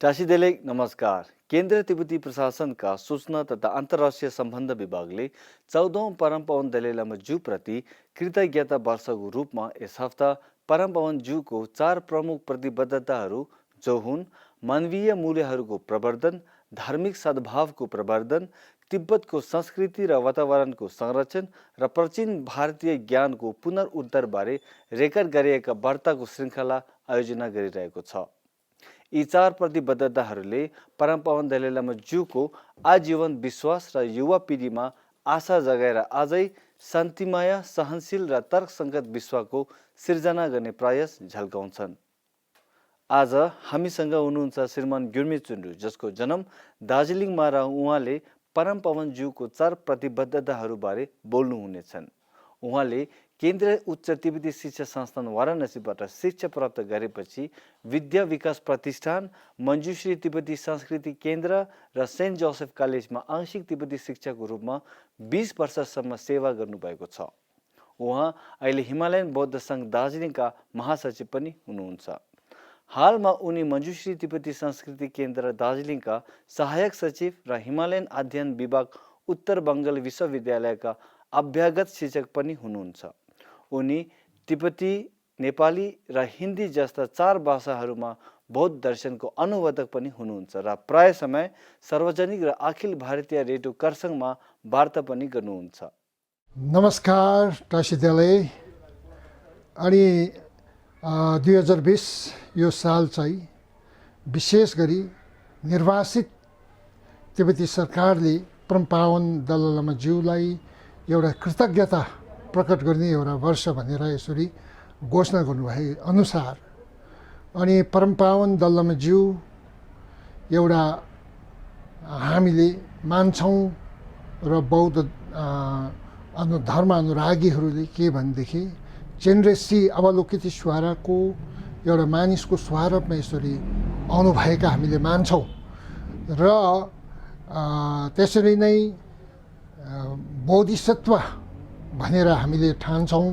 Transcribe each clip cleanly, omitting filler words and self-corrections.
टासीदेले नमस्कार। केन्द्रीय तिब्बती प्रशासनका सूचना तथा अन्तर्राष्ट्रिय सम्बन्ध विभागले 14औं परम पावन दलाई लामा ज्यू प्रति कृतज्ञता वर्षको रूपमा यस हप्ता परम पावन ज्यूको 4 प्रमुख प्रतिबद्धताहरू जो हुन् मानवीय मूल्यहरूको प्रवर्धन, धार्मिक सद्भावको प्रवर्धन, तिब्बतको संस्कृति र वातावरणको संरक्षण र प्राचीन भारतीय ज्ञानको पुनरुद्धारबारे रेकर्ड गरिएका वार्ताको श्रृङ्खला आयोजना गरिरहेको छ। यी 4 प्रतिबद्धताहरूले परम पावन दलाई लामा ज्यूको आजीवन विश्वास र युवा पिँढीमा आशा जगाएर आजै शान्तिमय, सहनशील र तर्कसङ्गत विश्वको सिर्जना गर्ने प्रयास झल्काउँछन्। आज हामीसँग हुनुहुन्छ श्रीमान गुर्मी चुन्डु, जसको जन्म दार्जिलिङमा र उहाँले परम पावन ज्यूको 4 प्रतिबद्धताहरूबारे बोल्नुहुनेछन्। उहाँले केन्द्रीय उच्च तिब्बती शिक्षा संस्थान वाराणसीबाट शिक्षा प्राप्त गरेपछि विद्या विकास प्रतिष्ठान, मञ्जुश्री तिब्बती संस्कृति केन्द्र र सेन्ट जोसेफ कलेजमा आंशिक तिब्बती शिक्षकको रूपमा 20 वर्षसम्म सेवा गर्नुभएको छ। उहाँ अहिले हिमालयन बौद्ध सङ्घ दार्जिलिङका महासचिव पनि हुनुहुन्छ। हालमा उनी मञ्जुश्री तिब्बती संस्कृति केन्द्र दार्जिलिङका सहायक सचिव र हिमालयन अध्ययन विभाग उत्तर बङ्गाल विश्वविद्यालयका अभ्यागत शिक्षक पनि हुनुहुन्छ। उनी तिब्बती, नेपाली र हिन्दी जस्ता 4 भाषाहरूमा बौद्ध दर्शनको अनुवादक पनि हुनुहुन्छ र प्राय समय सार्वजनिक र अखिल भारतीय रेडियो खरसाङमा वार्ता पनि गर्नुहुन्छ। नमस्कार टासीदेले। अनि 2020 यो साल चाहिँ विशेष गरी निर्वासित तिब्बती सरकारले परम पावन दलाई लामा ज्यूलाई एउटा कृतज्ञता प्रकट गर्ने एउटा वर्ष भनेर यसरी घोषणा गर्नुभए अनुसार अनि परम पावन दलाई लामा ज्यू एउटा हामीले मान्छौँ र बौद्ध धर्म अनुरागीहरूले के भनेदेखि चेन्द्रेसी अवलोकितेश्वरको एउटा मानिसको स्वरूपमा यसरी आउनुभएका हामीले मान्छौँ र त्यसरी नै बोधिसत्व भनेर हामीले ठान्छौँ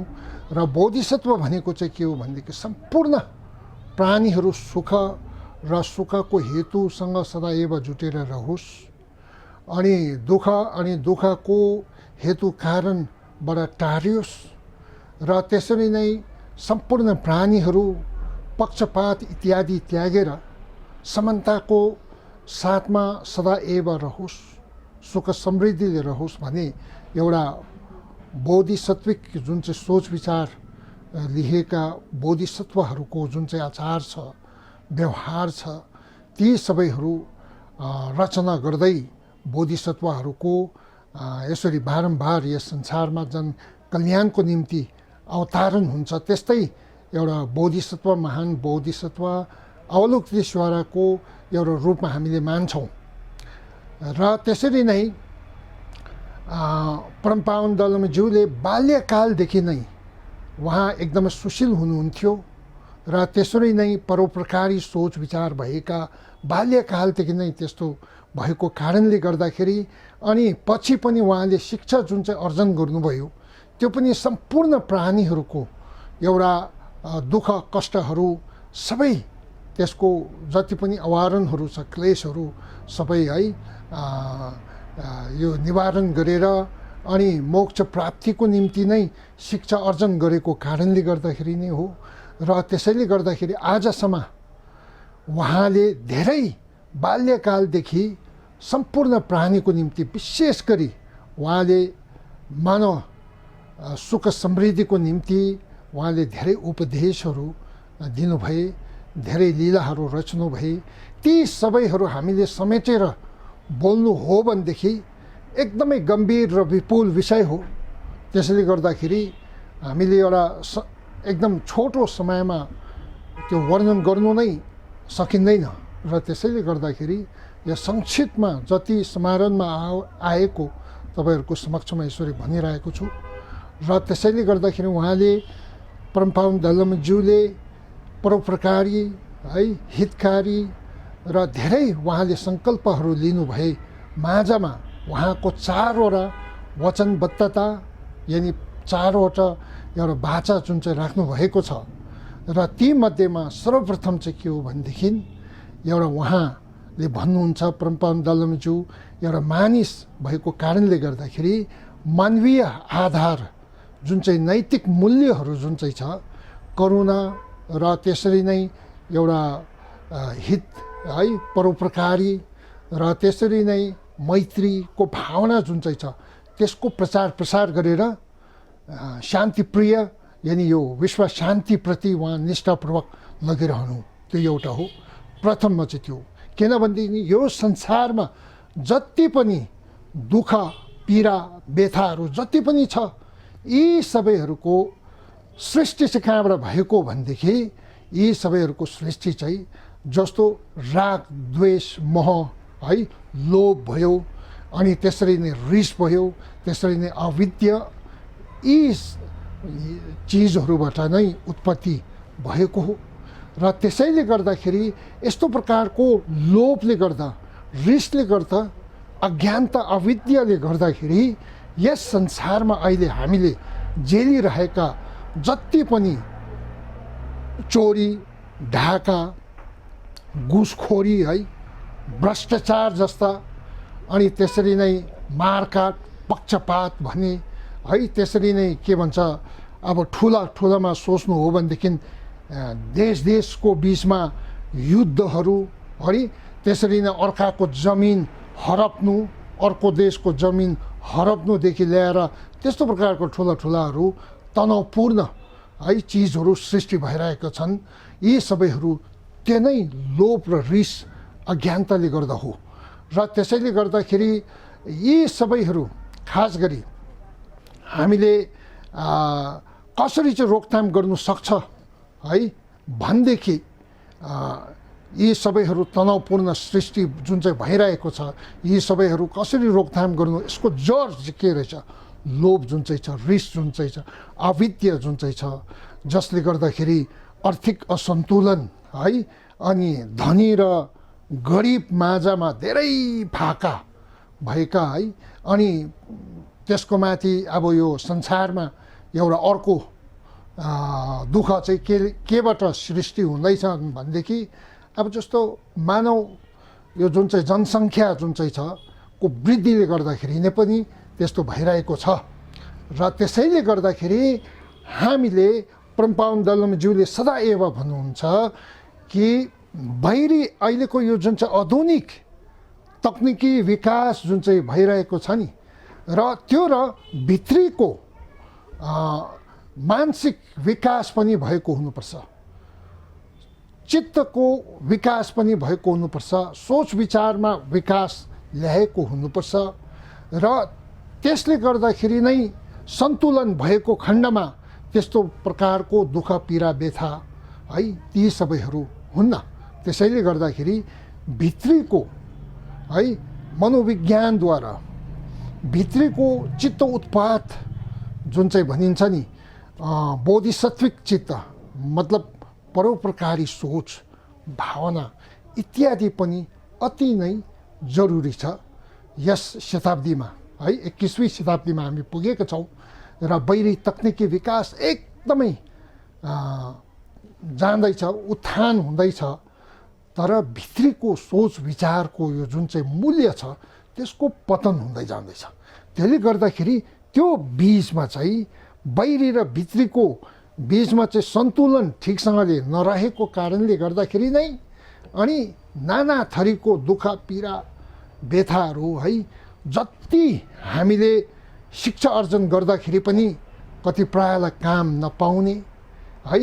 र बोधिसत्व भनेको चाहिँ के हो भनेदेखि सम्पूर्ण प्राणीहरू सुख र सुखको हेतुसँग सदैव जुटेर रहोस् अनि दुःखको हेतु कारणबाट टारियोस् र त्यसरी नै सम्पूर्ण प्राणीहरू पक्षपात इत्यादि त्यागेर समानताको साथमा सदैव रहोस्, सुख समृद्धिले रहोस् भने एउटा बोधिसत्विक जुन चाहिँ सोच विचार लिएका बोधिसत्वहरूको जुन चाहिँ आचार छ, व्यवहार छ, ती सबैहरू रचना गर्दै बोधिसत्वहरूको यसरी बारम्बार यस संसारमा जन कल्याणको निम्ति अवतरण हुन्छ। त्यस्तै एउटा बोधिसत्व, महान बोधिसत्व अवलोकितेश्वरको एउटा रूपमा हामीले मान्छौँ र त्यसरी नै परम पावन दलाई लामा ज्यूले बाल्यकालदेखि नै उहाँ एकदमै सुशील हुनुहुन्थ्यो र त्यसरी नै परोपकारी सोच विचार भएका बाल्यकालदेखि नै त्यस्तो भएको कारणले गर्दाखेरि अनि पछि पनि उहाँले शिक्षा जुन चाहिँ अर्जन गर्नुभयो त्यो पनि सम्पूर्ण प्राणीहरूको एउटा दुःख कष्टहरू सबै त्यसको जति पनि अवारणहरू छ, क्लेशहरू सबै है यो निवारण गरेर अनि मोक्ष प्राप्तिको निम्ति नै शिक्षा अर्जन गरेको कारणले गर्दाखेरि नै हो र त्यसैले गर्दाखेरि आजसम्म उहाँले धेरै बाल्यकालदेखि सम्पूर्ण प्राणीको निम्ति विशेष गरी उहाँले मानव सुख समृद्धिको निम्ति उहाँले धेरै उपदेशहरू दिनुभए, धेरै लीलाहरू रच्नुभए। ती सबैहरू हामीले समेटेर बोल्नु हो भनेदेखि एकदमै गम्भीर र विपुल विषय हो। त्यसैले गर्दाखेरि हामीले एउटा एकदम छोटो समयमा त्यो वर्णन गर्नु नै सकिँदैन र त्यसैले गर्दाखेरि यो संक्षिप्तमा जति स्मरणमा आएको तपाईँहरूको समक्षमा यसरी भनिरहेको छु र त्यसैले गर्दाखेरि उहाँले परम पावन दलाई लामा ज्यूले परोपकारी है, हितकारी र धेरै उहाँले सङ्कल्पहरू लिनुभए माझमा उहाँको 4वटा वचनबद्धता यानि 4वटा एउटा बाचा जुन चाहिँ राख्नुभएको छ र ती मध्येमा सर्वप्रथम चाहिँ के हो भनेदेखि एउटा उहाँले भन्नुहुन्छ परमपावन दलमज्यू एउटा मानिस भएको कारणले गर्दाखेरि मानवीय आधार जुन चाहिँ नैतिक मूल्यहरू जुन चाहिँ छ करुणा र त्यसरी नै एउटा हित है परोपकारी र त्यसरी नै मैत्रीको भावना जुन चाहिँ छ त्यसको प्रचार प्रसार गरेर शान्तिप्रिय यानि यो विश्व शान्तिप्रति उहाँ निष्ठापूर्वक लगिरहनु त्यो एउटा हो। प्रथममा चाहिँ त्यो किनभनेदेखि यो संसारमा जति पनि दुःख पीडा व्यथाहरू जति पनि छ यी सबैहरूको सृष्टि चाहिँ कहाँबाट भएको भनेदेखि यी सबैहरूको सृष्टि चाहिँ जस्तो राग द्वेष मोह है लोभ भयो अनि त्यसरी नै रिस भयो त्यसरी नै अविद्या यी चिजहरूबाट नै उत्पत्ति भएको हो र त्यसैले गर्दाखेरि यस्तो प्रकारको लोभले गर्दा रिसले गर्दा अज्ञानता अविद्याले गर्दाखेरि यस संसारमा अहिले हामीले झेलिरहेका जति पनि चोरी ढाका घुसखोरी है भ्रष्टाचार जस्ता अनि त्यसरी नै मारकाट पक्षपात भन्ने है त्यसरी नै के भन्छ अब ठुलामा सोच्नु हो भनेदेखि देशको बिचमा युद्धहरू है त्यसरी नै अर्काको जमिन हडप्नु अर्को देशको जमिन हडप्नुदेखि ल्याएर त्यस्तो प्रकारको ठुलाहरू तनावपूर्ण है चिजहरू सृष्टि भइरहेका छन्। यी सबैहरू त्यो नै लोभ र रिस अज्ञानताले गर्दा हो र त्यसैले गर्दाखेरि यी सबैहरू खास गरी हामीले कसरी चाहिँ रोकथाम गर्नु सक्छ है भनेदेखि यी सबैहरू तनावपूर्ण सृष्टि जुन चाहिँ भइरहेको छ यी सबैहरू कसरी रोकथाम गर्नु यसको जड चाहिँ के रहेछ लोभ जुन चाहिँ छ रिस जुन चाहिँ छ अविद्या जुन चाहिँ छ जसले गर्दाखेरि आर्थिक असन्तुलन है अनि धनी र गरिब माझमा धेरै फाका भएका है अनि त्यसको माथि अब यो संसारमा एउटा अर्को दुःख चाहिँ केबाट सृष्टि हुँदैछ भनेदेखि अब जस्तो मानव यो जुन चाहिँ जनसङ्ख्या जुन चाहिँ छ को वृद्धिले गर्दाखेरि नै पनि त्यस्तो भइरहेको छ र त्यसैले गर्दाखेरि हामीले परमपावन दलमज्यूले सदैव भन्नुहुन्छ कि बाहिरी अहिलेको यो जुन चाहिँ आधुनिक तकनिकी विकास जुन चाहिँ भइरहेको छ नि र त्यो र भित्रीको मानसिक विकास पनि भएको हुनुपर्छ चित्तको विकास पनि भएको हुनुपर्छ सोच विचारमा विकास ल्याएको हुनुपर्छ र त्यसले गर्दाखेरि नै सन्तुलन भएको खण्डमा त्यस्तो प्रकारको दुःख पीडा व्यथा है ती सबैहरू हुन्न। त्यसैले गर्दाखेरि भित्रीको है मनोविज्ञानद्वारा भित्रीको चित्त उत्पात जुन चाहिँ भनिन्छ नि बोधिसत्विक चित्त मतलब परोपकारी सोच भावना इत्यादि पनि अति नै जरुरी छ। यस शताब्दीमा है 21वीं शताब्दीमा हामी पुगेका छौँ र बाहिरी तकनिकी विकास एकदमै जाँदैछ उत्थान हुँदैछ तर भित्रीको सोच विचारको यो जुन चाहिँ मूल्य छ त्यसको पतन हुँदै जाँदैछ। त्यसले गर्दाखेरि त्यो बीचमा चाहिँ बाहिरी र भित्रीको बीचमा चाहिँ सन्तुलन ठिकसँगले नरहेको कारणले गर्दाखेरि नै अनि नाना थरीको दुःख पीडा व्यथाहरू है जति हामीले शिक्षा अर्जन गर्दाखेरि पनि कति प्रायलाई काम नपाउने है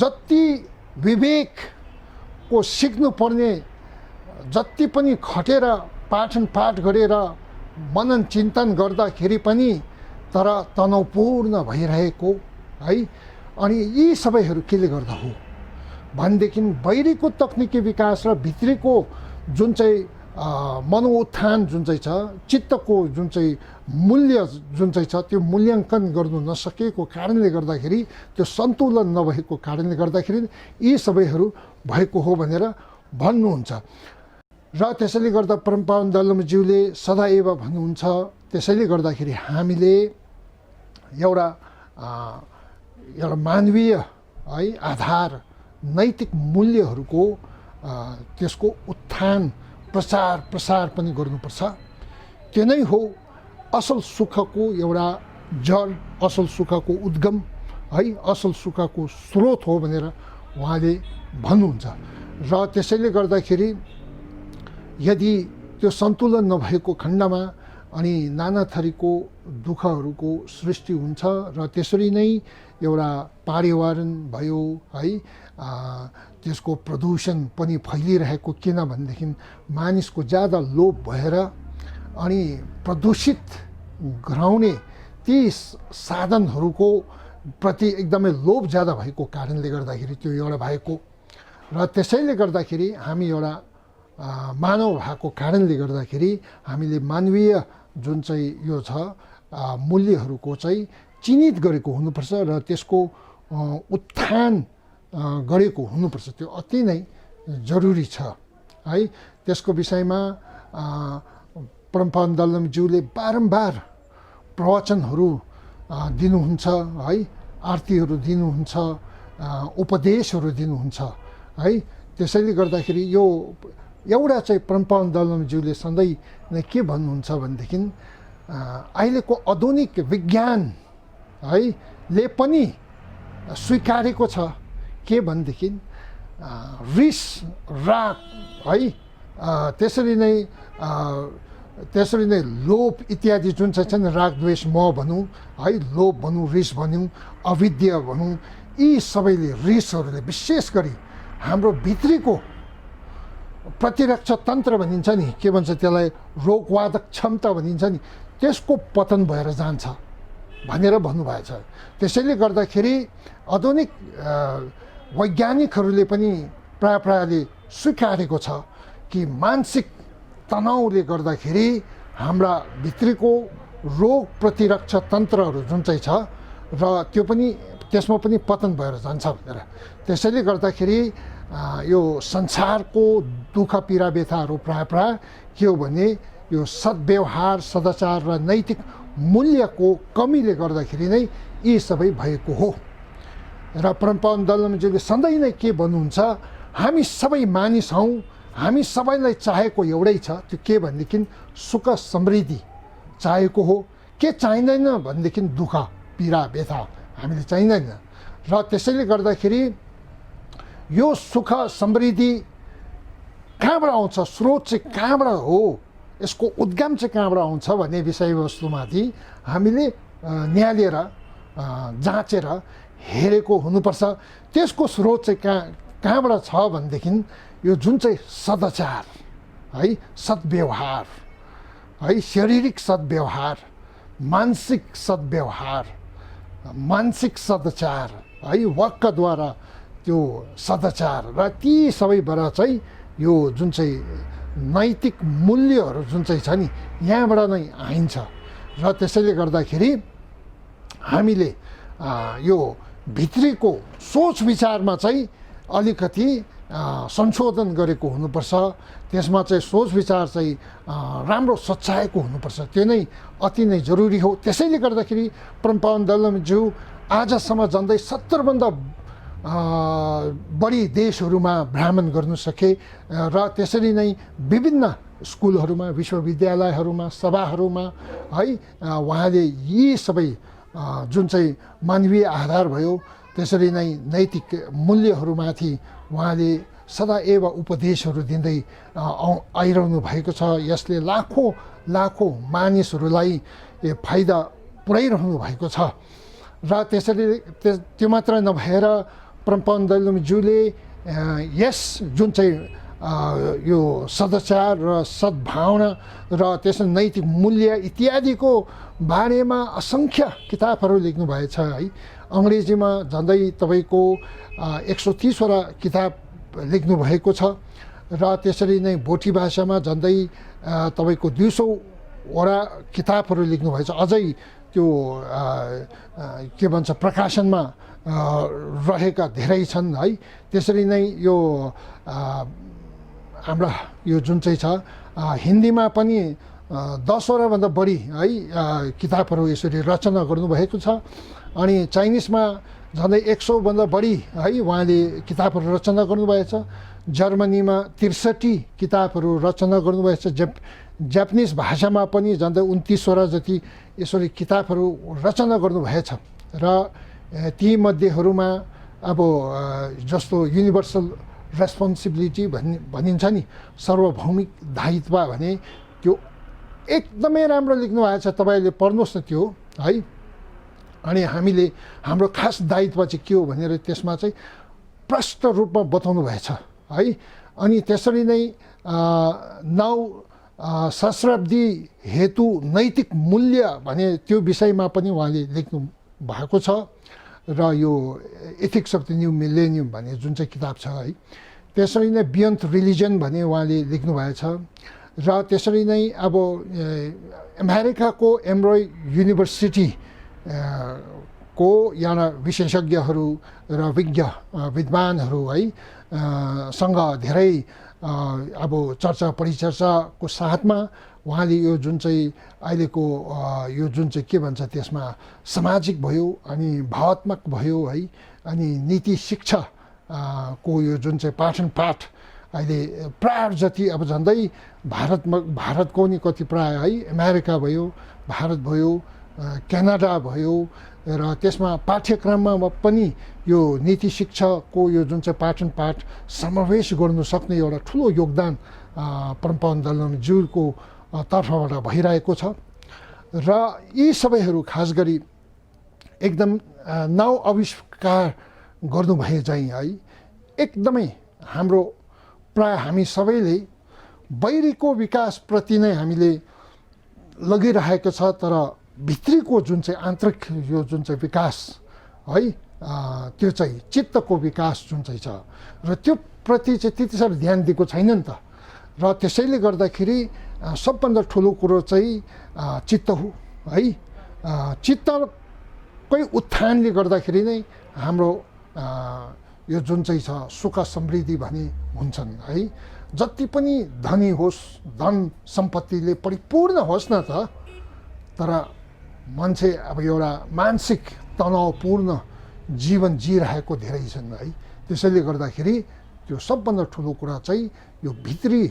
जति विवेकको सिक्नुपर्ने जति पनि खटेर पाठन पाठ गरेर मनन चिन्तन गर्दाखेरि पनि तर तनावपूर्ण भइरहेको है अनि यी सबैहरू केले गर्दा हो भनेदेखि बाहिरीको तकनिकी विकास र भित्रीको जुन चाहिँ मनोत्थान जुन चाहिँ छ चित्तको जुन चाहिँ मूल्य जुन चाहिँ छ त्यो मूल्याङ्कन गर्नु नसकेको कारणले गर्दाखेरि त्यो सन्तुलन नभएको कारणले गर्दाखेरि यी सबैहरू भएको हो भनेर भन्नुहुन्छ र त्यसैले गर्दा परमपावन दलमज्यूले सदैव भन्नुहुन्छ त्यसैले गर्दाखेरि हामीले एउटा मानवीय है आधार नैतिक मूल्यहरूको त्यसको उत्थान प्रचार प्रसार पनि गर्नुपर्छ। त्यो नै हो असल सुखको एउटा जड, असल सुखको उद्गम है, असल सुखको स्रोत हो भनेर उहाँले भन्नुहुन्छ। र त्यसैले गर्दाखेरि यदि त्यो सन्तुलन नभएको खण्डमा अनि नाना थरीको दुःखहरूको सृष्टि हुन्छ र त्यसरी नै एउटा पर्यावरण भयो है, त्यसको प्रदूषण पनि फैलिरहेको किनभनेदेखि मानिसको ज्यादा लोभ भएर अनि प्रदूषित गराउने ती साधनहरूको प्रति एकदमै लोभ ज्यादा भएको कारणले गर्दाखेरि त्यो एउटा भएको र त्यसैले गर्दाखेरि हामी एउटा मानव भएको कारणले गर्दाखेरि हामीले मानवीय जुन चाहिँ यो छ मूल्यहरूको चाहिँ चिन्हित गरेको हुनुपर्छ र त्यसको उत्थान गरेको हुनुपर्छ। त्यो अति नै जरुरी छ है। त्यसको विषयमा परमपवन दलमज्यूले बारम्बार प्रवचनहरू दिनुहुन्छ है, आरतीहरू दिनुहुन्छ, उपदेशहरू दिनुहुन्छ है। त्यसैले गर्दाखेरि यो एउटा चाहिँ परमपवन दलमज्यूले सधैँ नै के भन्नुहुन्छ भनेदेखि अहिलेको आधुनिक विज्ञान है ले पनि स्वीकारेको छ के भनेदेखि रिस राग है, त्यसरी नै लोभ इत्यादि जुन चाहिँ छन्, राग द्वेष मोह भनौँ है, लोभ भनौँ, रिस भनौँ, अविद्या भनौँ, यी सबैले रिसहरूले विशेष गरी हाम्रो भित्रीको प्रतिरक्षा तन्त्र भनिन्छ नि, के भन्छ त्यसलाई, रोगवादक क्षमता भनिन्छ नि, त्यसको पतन भएर जान्छ भनेर भन्नुभएछ। त्यसैले गर्दाखेरि आधुनिक वैज्ञानिकहरूले पनि प्रायले स्वीकारेको छ कि मानसिक तनावले गर्दाखेरि हाम्रा भित्रीको रोग प्रतिरक्षा तन्त्रहरू जुन चाहिँ छ र त्यो पनि त्यसमा पनि पतन भएर जान्छ भनेर। त्यसैले गर्दाखेरि यो संसारको दुःख पीडा व्यथाहरू प्राय के हो भने यो सद्व्यवहार, सदाचार र नैतिक मूल्यको कमीले गर्दाखेरि नै यी सबै भएको हो। र परमपवन दलमज्यूले सधैँ नै के भन्नुहुन्छ, हामी सबै मानिस हौँ, हामी सबैलाई चाहेको एउटै छ, त्यो के भनेदेखि सुख समृद्धि चाहेको हो। के चाहिँदैन भनेदेखि दुःख पीडा व्यथा हामीले चाहिँदैन। र त्यसैले गर्दाखेरि यो सुख समृद्धि कहाँबाट आउँछ, स्रोत चाहिँ कहाँबाट हो, यसको उद्गम चाहिँ कहाँबाट आउँछ भन्ने विषयवस्तुमाथि हामीले न्यालेर जाँचेर हेरेको हुनुपर्छ। त्यसको स्रोत चाहिँ कहाँबाट छ भनेदेखि यो जुन चाहिँ सदाचार है, सद्व्यवहार है, शारीरिक सद्व्यवहार, मानसिक सद्व्यवहार, मानसिक सदाचार है, वाक्यद्वारा त्यो सदाचार र ती सबैबाट चाहिँ यो जुन चाहिँ नैतिक मूल्यहरू जुन चाहिँ छ नि, यहाँबाट नै आइन्छ। र त्यसैले गर्दाखेरि हामीले यो भित्रीको सोच विचारमा चाहिँ अलिकति संशोधन गरेको हुनुपर्छ। त्यसमा चाहिँ सोच विचार चाहिँ राम्रो सच्याएको हुनुपर्छ। त्यो नै अति नै जरुरी हो। त्यसैले गर्दाखेरि परमपवन दलमज्यू आजसम्म झन्डै 70भन्दा बढी देशहरूमा भ्रमण गर्नु सके र त्यसरी नै विभिन्न स्कुलहरूमा, विश्वविद्यालयहरूमा, सभाहरूमा है, उहाँले यी सबै जुन चाहिँ मानवीय आधार भयो, त्यसरी नै नैतिक मूल्यहरूमाथि उहाँले सदैव उपदेशहरू दिँदै आइरहनु भएको छ। यसले लाखौँ मानिसहरूलाई फाइदा पुर्याइरहनु भएको छ। र त्यसरी त्यो मात्र नभएर परमपवन दलमज्यूले यस जुन चाहिँ यो सदाचार र सद्भावना र त्यसमा नैतिक मूल्य इत्यादिको बारेमा असङ्ख्य किताबहरू लेख्नुभएछ है। अङ्ग्रेजीमा झन्डै तपाईँको 130वटा किताब लेख्नुभएको छ र त्यसरी नै भोटी भाषामा झन्डै तपाईँको 200वटा किताबहरू लेख्नुभएछ। अझै त्यो के भन्छ प्रकाशनमा रहेका धेरै छन् है। त्यसरी नै यो हाम्रा यो जुन चाहिँ छ हिन्दीमा पनि 10 वटाभन्दा बढी है किताबहरू यसरी रचना गर्नुभएको छ। अनि चाइनिजमा झन्डै 100 भन्दा बढी है उहाँले किताबहरू रचना गर्नुभएको छ। जर्मनीमा 63 किताबहरू रचना गर्नुभएको छ। जापानिज भाषामा पनि झन्डै 29 जति यसरी किताबहरू रचना गर्नुभएको छ। र ती मध्येहरूमा अब जस्तो युनिभर्सल रेस्पोन्सिबिलिटी भनिन्छ नि, सार्वभौमिक दायित्व भने त्यो एकदमै राम्रो लेख्नु भएको छ। तपाईँले पढ्नुहोस् न त्यो है। अनि हामीले हाम्रो खास दायित्व चाहिँ के हो भनेर त्यसमा चाहिँ प्रष्ट रूपमा बताउनु भएछ है। अनि त्यसरी नै सहस्राब्दी हेतु नैतिक मूल्य भने त्यो विषयमा पनि उहाँले लेख्नु भएको छ। र यो ethics of the new millennium भन्ने जुन चाहिँ किताब छ है, त्यसरी नै बियोन्ड रिलिजन भन्ने उहाँले लेख्नु भएको छ। र त्यसरी नै अब अमेरिकाको एम्ब्रोय युनिभर्सिटी को यहाँ विशेषज्ञहरू र विद्वानहरू है सँग धेरै अब चर्चा परिचर्चाको साथमा उहाँले यो जुन चाहिँ अहिलेको यो जुन चाहिँ के भन्छ त्यसमा सामाजिक भयो अनि भावात्मक भयो है, अनि नीति शिक्षा को यो जुन चाहिँ पाठन पाठ अहिले प्राय जति अब झन्डै भारतको नि कति प्राय है, अमेरिका भयो, भारत भयो, क्यानाडा भयो, र त्यसमा पाठ्यक्रममा पनि यो नीति शिक्षाको यो जुन चाहिँ पाठन पाठ समावेश गर्नु सक्ने एउटा ठुलो योगदान परमपावन दलमज्यूको तर्फबाट भइरहेको छ। र यी सबैहरू खास गरी एकदम नव आविष्कार गर्नुभए चाहिँ है, एकदमै हाम्रो प्राय हामी सबैले बाहिरीको विकासप्रति नै हामीले लगिरहेको छ, तर भित्रीको जुन चाहिँ आन्तरिक यो जुन चाहिँ विकास है त्यो चाहिँ चित्तको विकास जुन चाहिँ छ र त्यो प्रति चाहिँ त्यति साह्रो ध्यान दिएको छैन नि त। र त्यसैले गर्दाखेरि सबभन्दा ठुलो कुरो चाहिँ चित्त हो है। चित्तकै उत्थानले गर्दाखेरि नै हाम्रो यो जुन चाहिँ छ सुख समृद्धि भने हुन्छन् है। जति पनि धनी होस्, धन सम्पत्तिले परिपूर्ण होस् न त, तर मान्छे अब एउटा मानसिक तनावपूर्ण जीवन जिरहेको धेरै छन् है। त्यसैले गर्दाखेरि त्यो सबभन्दा ठुलो कुरा चाहिँ यो भित्री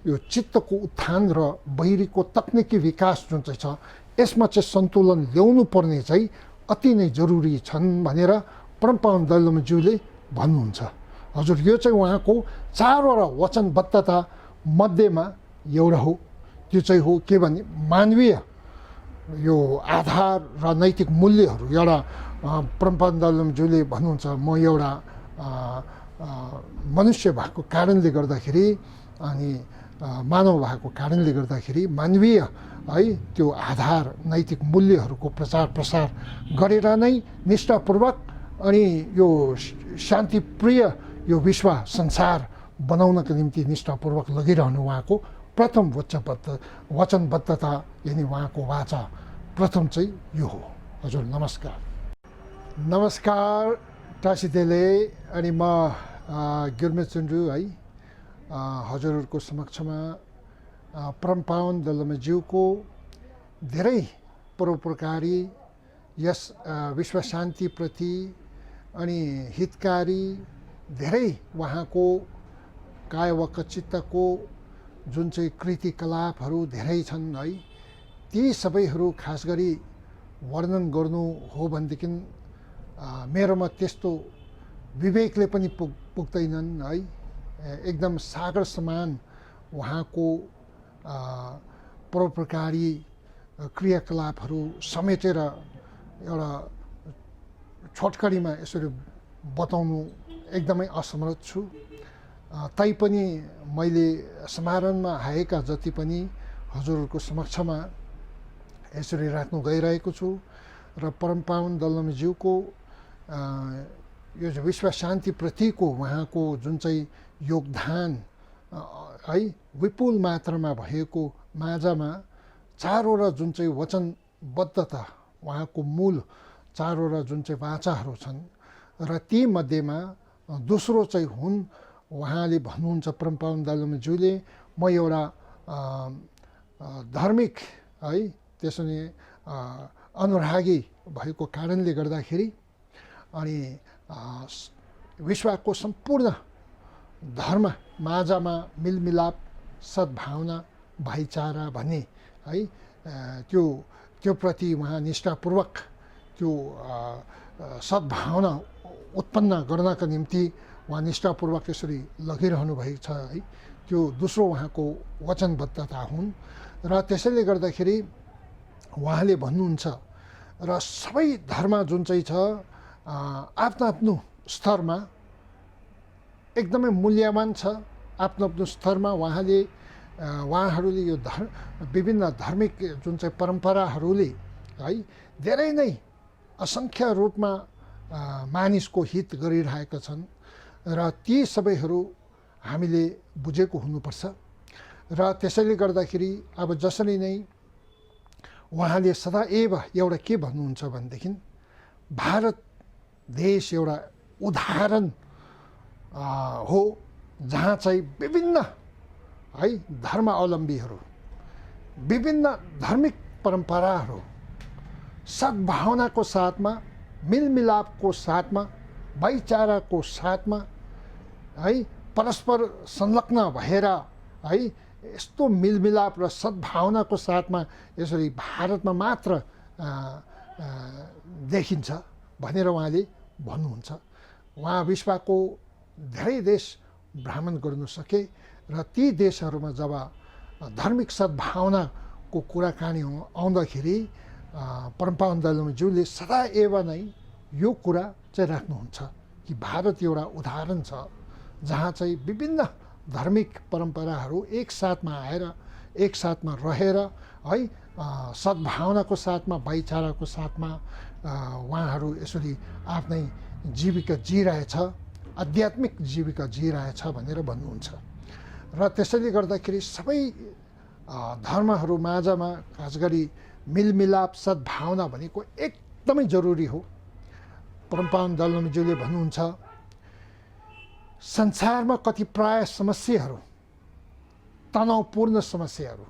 यो चित्तको उत्थान र बाहिरीको तकनिकी विकास जुन चाहिँ छ यसमा चाहिँ सन्तुलन ल्याउनु पर्ने चाहिँ अति नै जरुरी छन् भनेर परमपावन दलमज्यूले भन्नुहुन्छ। हजुर, यो चाहिँ उहाँको 4वटा वचनबद्धता मध्येमा एउटा हो। त्यो चाहिँ हो के भने मानवीय यो आधार र नैतिक मूल्यहरू। एउटा परमपावन दलमज्यूले भन्नुहुन्छ म एउटा मनुष्य भएको कारणले गर्दाखेरि अनि मानव भएको कारणले गर्दाखेरि मानवीय है त्यो आधार नैतिक मूल्यहरूको प्रचार प्रसार गरेर नै निष्ठापूर्वक अनि यो शान्तिप्रिय यो विश्व संसार बनाउनका निम्ति निष्ठापूर्वक लगिरहनु उहाँको प्रथम वचनबद्धता यानि उहाँको वाचा प्रथम चाहिँ यो हो। हजुर नमस्कार। नमस्कार टासिदेले। अनि म गिर्मे चुन्डु है हजुरहरूको समक्षमा परमपावन दलमज्यूको धेरै परोपकारी यस विश्व शान्तिप्रति अनि हितकारी धेरै उहाँको कायवाक चित्तको जुन चाहिँ कृतिकलापहरू धेरै छन् है, ती सबैहरू खास गरी वर्णन गर्नु हो भनेदेखि मेरोमा त्यस्तो विवेकले पनि पुग्दैनन् है। एकदम सागर समान उहाँको परोपकारी क्रियाकलापहरू समेटेर एउटा छोटकरीमा यसरी बताउनु एकदमै असमर्थ छु। तैपनि मैले समारोहमा आएका जति पनि हजुरहरूको समक्षमा यसरी राख्नु गइरहेको छु र परमपावन दलमज्यूको यो विश्व शान्तिप्रतिको उहाँको जुन चाहिँ योगदान है विपुल मात्रामा भएको माझमा 4वटा जुन चाहिँ वचनबद्धता उहाँको मूल 4वटा जुन चाहिँ वाचाहरू छन् र ती मध्येमा दोस्रो चाहिँ हुन् उहाँले भन्नुहुन्छ परमपावन दलमज्यूले म एउटा धार्मिक है त्यसो नि अनुरागी भएको कारणले गर्दाखेरि अनि विश्वको सम्पूर्ण धर्म माझमा मिलमिलाप सद्भावना भाइचारा भन्ने है त्यो प्रति उहाँ निष्ठापूर्वक त्यो सद्भावना उत्पन्न गर्नका निम्ति उहाँ निष्ठापूर्वक यसरी लगिरहनु भएको छ है। त्यो दोस्रो उहाँको वचनबद्धता हुन् र त्यसैले गर्दाखेरि उहाँले भन्नुहुन्छ र सबै धर्म जुन चाहिँ छ आफ्नो आफ्नो स्तरमा एकदमै मूल्यवान छ। आफ्नो आफ्नो स्तरमा उहाँहरूले यो विभिन्न धार्मिक जुन चाहिँ परम्पराहरूले है धेरै नै असङ्ख्य रूपमा मानिसको हित गरिरहेका छन् र ती सबैहरू हामीले बुझेको हुनुपर्छ। र त्यसैले गर्दाखेरि अब जसरी नै उहाँले सदैव एउटा के भन्नुहुन्छ भनेदेखि भारत देश एउटा उदाहरण हो जहाँ चाहिँ विभिन्न है धर्मावलम्बीहरू विभिन्न धार्मिक परम्पराहरू सद्भावनाको साथमा मिलमिलापको साथमा भाइचाराको साथमा है परस्पर संलग्न भएर है यस्तो मिलमिलाप र सद्भावनाको साथमा यसरी भारतमा मात्र देखिन्छ भनेर उहाँले भन्नुहुन्छ। उहाँ विश्वको धेरै देश भ्रमण गर्नु सके र ती देशहरूमा जब धार्मिक सद्भावनाको कुराकानी आउँदाखेरि परमपावन दलमज्यूले सदैव नै यो कुरा चाहिँ राख्नुहुन्छ कि भारत एउटा उदाहरण छ जहाँ चाहिँ विभिन्न धार्मिक परम्पराहरू एकसाथमा आएर एकसाथमा रहेर है सद्भावनाको साथमा भाइचाराको साथमा उहाँहरू यसरी आफ्नै जीविका जिइरहेछ आध्यात्मिक जीविका जिइरहेछ भनेर भन्नुहुन्छ। र त्यसैले गर्दाखेरि सबै धर्महरू माझमा खास गरी मिलमिलाप सद्भावना भनेको एकदमै जरुरी हो। परमपावन दलमज्यूले भन्नुहुन्छ संसारमा कतिपय समस्याहरू तनावपूर्ण समस्याहरू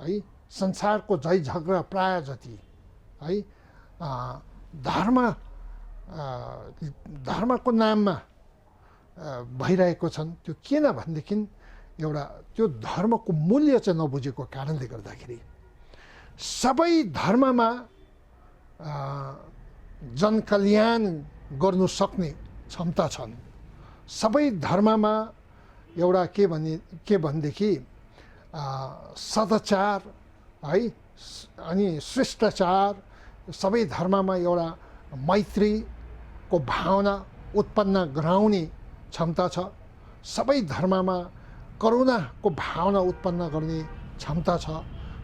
है संसारको झै झगडा प्राय जति है धर्मको नाममा भइरहेको छन्। त्यो किन भनेदेखि एउटा त्यो धर्मको मूल्य चाहिँ नबुझेको कारणले गर्दाखेरि सबै धर्ममा जनकल्याण गर्नु सक्ने क्षमता छन्। सबै धर्ममा एउटा के भनेदेखि सदाचार है अनि शिष्टाचार सबै धर्ममा एउटा मैत्रीको भावना उत्पन्न गराउने क्षमता छ। सबै धर्ममा करुणाको भावना उत्पन्न गर्ने क्षमता छ।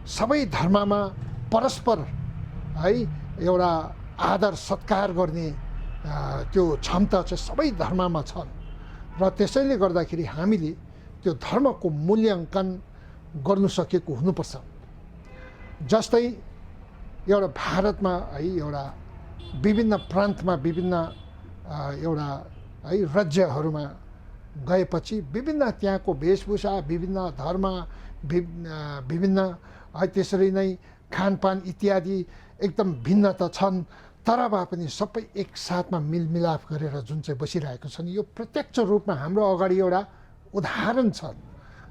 सबै धर्ममा परस्पर है एउटा आदर सत्कार गर्ने त्यो क्षमता चाहिँ सबै धर्ममा छ। र त्यसैले गर्दाखेरि हामीले त्यो धर्मको मूल्याङ्कन गर्नु सकेको हुनुपर्छ। जस्तै एउटा भारतमा है एउटा विभिन्न प्रान्तमा विभिन्न एउटा है राज्यहरूमा गएपछि विभिन्न त्यहाँको वेशभूषा विभिन्न धर्म विभिन्न है त्यसरी नै खानपान इत्यादि एकदम भिन्नता छन्। तर भए पनि सबै एकसाथमा मिलमिलाप गरेर जुन चाहिँ बसिरहेको छन् यो प्रत्यक्ष रूपमा हाम्रो अगाडि एउटा उदाहरण छ।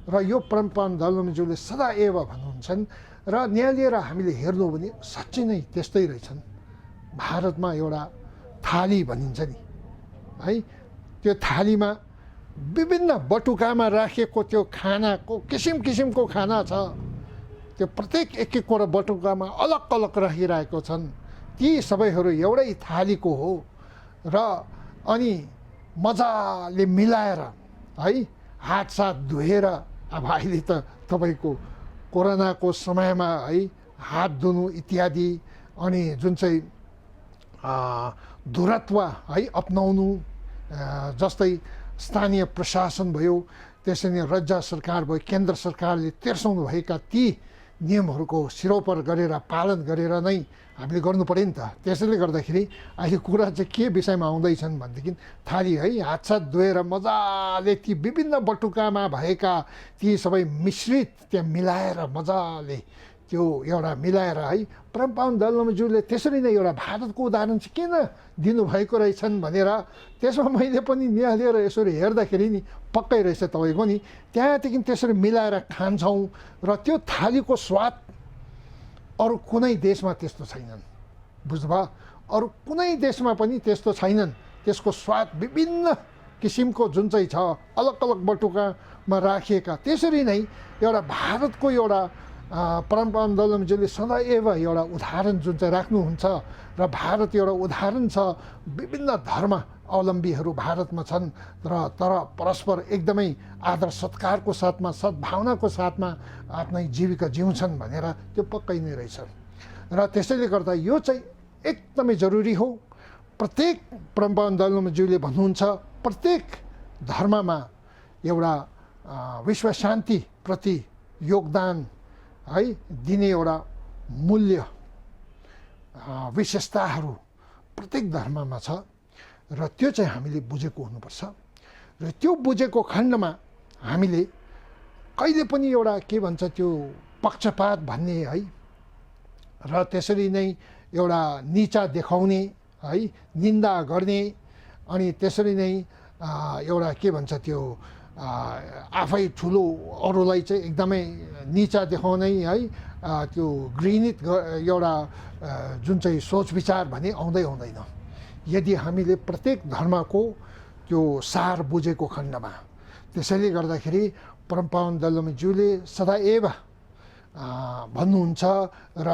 र यो परमपावन दलमज्यूले सदैव भन्नुहुन्छन् र न्यायालय हामीले हेर्नु भने साँच्चै नै त्यस्तै रहेछन्। भारतमा एउटा थाली भनिन्छ नि है त्यो थालीमा विभिन्न बटुकामा राखेको त्यो खानाको किसिम किसिमको खाना छ। त्यो प्रत्येक एक एकवटा बटुकामा अलग अलग राखिरहेको छन्। ती सबैहरू एउटै थालीको हो र अनि मजाले मिलाएर है हातसात धुएर अब अहिले त तपाईँको कोरोनाको समयमा है हात धुनु इत्यादि अनि जुन चाहिँ दूरत्व है अपनाउनु जस्तै स्थानीय प्रशासन भयो त्यसरी नै राज्य सरकार भयो केन्द्र सरकारले तेर्साउनु भएका ती नियमहरूको सिरोपर गरेर पालन गरेर नै हामीले गर्नु पऱ्यो नि त। त्यसैले गर्दाखेरि अहिले कुरा चाहिँ के विषयमा आउँदैछन् भनेदेखि थाली है हातसात धोएर मजाले ती विभिन्न बटुकामा भएका ती सबै मिश्रित त्यहाँ मिलाएर मजाले त्यो एउटा मिलाएर है परमपावन दलमज्यूले त्यसरी नै एउटा भारतको उदाहरण चाहिँ किन दिनुभएको रहेछन् भनेर त्यसमा मैले पनि निहालेर यसरी हेर्दाखेरि नि पक्कै रहेछ तपाईँको नि त्यहाँदेखि त्यसरी मिलाएर खान्छौँ र त्यो थालीको स्वाद अरू कुनै देशमा त्यस्तो छैनन्। बुझ्नुभयो? अरू कुनै देशमा पनि त्यस्तो छैनन्। त्यसको स्वाद विभिन्न किसिमको जुन चाहिँ छ अलग अलग बटुकामा राखिएका त्यसरी नै एउटा भारतको एउटा परमपावन दलमज्यूले सदैव एउटा उदाहरण जुन चाहिँ राख्नुहुन्छ र भारत एउटा उदाहरण छ। विभिन्न धर्म अवलम्बीहरू भारतमा छन् र तर परस्पर एकदमै आदर सत्कारको साथमा सद्भावनाको साथमा आफ्नै जीविका जिउँछन् भनेर त्यो पक्कै नै रहेछ। र त्यसैले गर्दा यो चाहिँ एकदमै जरुरी हो। प्रत्येक परमपावन दलमज्यूले भन्नुहुन्छ प्रत्येक धर्ममा एउटा विश्व शान्तिप्रति योगदान है दिने एउटा मूल्य विशेषताहरू प्रत्येक धर्ममा छ र त्यो चाहिँ हामीले बुझेको हुनुपर्छ। र त्यो बुझेको खण्डमा हामीले कहिले पनि एउटा के भन्छ त्यो पक्षपात भन्ने है र त्यसरी नै एउटा निचा देखाउने है निन्दा गर्ने अनि त्यसरी नै एउटा के भन्छ त्यो आफै ठुलो अरूलाई चाहिँ एकदमै निचा देखाउने है त्यो घृणित एउटा जुन चाहिँ सोच विचार भने आउँदैन। यदि हामीले प्रत्येक धर्मको त्यो सार बुझेको खण्डमा त्यसैले गर्दाखेरि परमपावन दलमज्यूले सदैव भन्नुहुन्छ र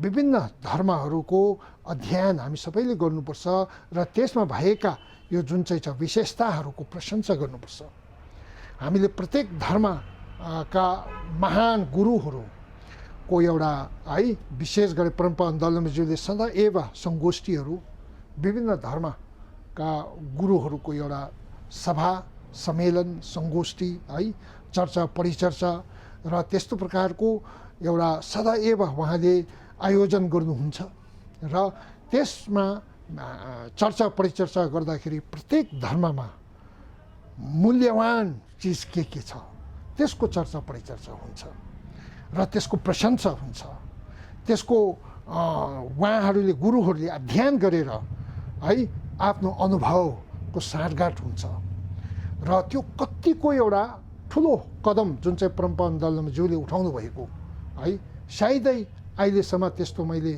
विभिन्न धर्महरूको अध्ययन हामी सबैले गर्नुपर्छ र त्यसमा भएका यो जुन चाहिँ छ विशेषताहरूको प्रशंसा गर्नुपर्छ। हामीले प्रत्येक धर्मका महान गुरुहरूको एउटा है विशेष गरी परमपावन दलमज्यूले सदैव सङ्गोष्ठीहरू विभिन्न धर्मका गुरुहरूको एउटा सभा सम्मेलन सङ्गोष्ठी है चर्चा परिचर्चा र त्यस्तो प्रकारको एउटा सदैव उहाँले आयोजन गर्नुहुन्छ र त्यसमा चर्चा परिचर्चा गर्दाखेरि प्रत्येक धर्ममा मूल्यवान चिज के छ त्यसको चर्चा परिचर्चा हुन्छ र त्यसको प्रशंसा हुन्छ। त्यसको उहाँहरूले गुरुहरूले अध्ययन गरेर है आफ्नो अनुभवको साँठगाँठ हुन्छ र त्यो कतिको एउटा ठुलो कदम जुन चाहिँ परमपावन दलमज्यूले उठाउनु भएको है सायदै अहिलेसम्म त्यस्तो मैले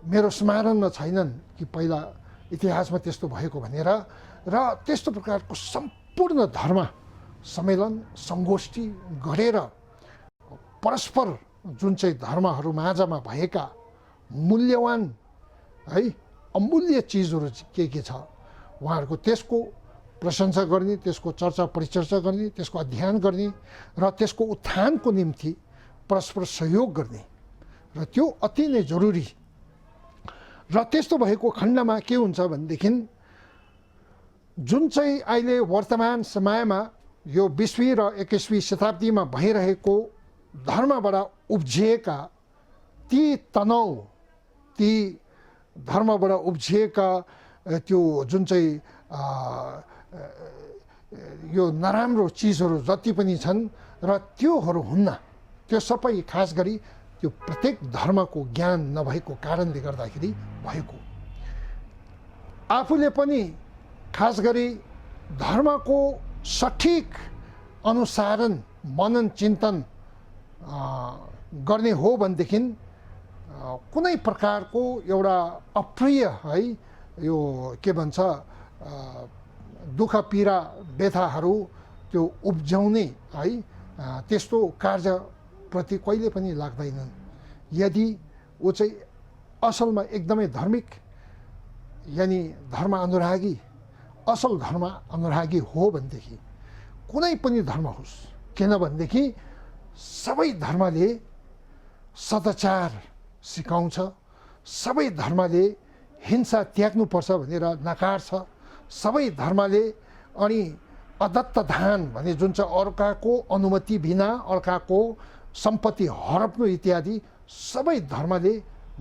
मेरो स्मरणमा छैनन् कि पहिला इतिहासमा त्यस्तो भएको भनेर र त्यस्तो प्रकारको सम्पूर्ण धर्म सम्मेलन सङ्गोष्ठी गरेर परस्पर जुन चाहिँ धर्महरू माझमा भएका मूल्यवान है अमूल्य चिजहरू के छ उहाँहरूको त्यसको प्रशंसा गर्ने त्यसको चर्चा परिचर्चा गर्ने त्यसको अध्ययन गर्ने र त्यसको उत्थानको निम्ति परस्पर सहयोग गर्ने र त्यो अति नै जरुरी। र त्यस्तो भएको खण्डमा के हुन्छ भनेदेखि जुन चाहिँ अहिले वर्तमान समयमा यो 20वीं र 21वीं शताब्दीमा भइरहेको धर्मबाट उब्जिएका ती तनाव ती धर्मबाट उब्जिएका त्यो जुन चाहिँ यो नराम्रो चिजहरू जति पनि छन् र त्योहरू हुन्न। त्यो सबै खास गरी त्यो प्रत्येक धर्मको ज्ञान नभएको कारणले गर्दाखेरि भएको। आफूले पनि खास गरी धर्मको सठिक अनुसारण मनन चिन्तन गर्ने हो भनेदेखि कुनै प्रकारको एउटा अप्रिय है यो के भन्छ दुःख पीडा व्यथाहरू त्यो उब्जाउने है त्यस्तो कार्यप्रति कहिले पनि लाग्दैनन्। यदि ऊ चाहिँ असलमा एकदमै धार्मिक यानि धर्म अनुरागी असल धर्म अनुरागी हो भनेदेखि कुनै पनि धर्म होस् किनभनेदेखि सबै धर्मले सदाचार सिकाउँछ सबै धर्मले हिंसा त्याग्नुपर्छ भनेर नकार्छ सबै धर्मले अनि अदत्त दान भने जुन चाहिँ अर्काको अनुमति बिना अर्काको सम्पत्ति हडप्नु इत्यादि सबै धर्मले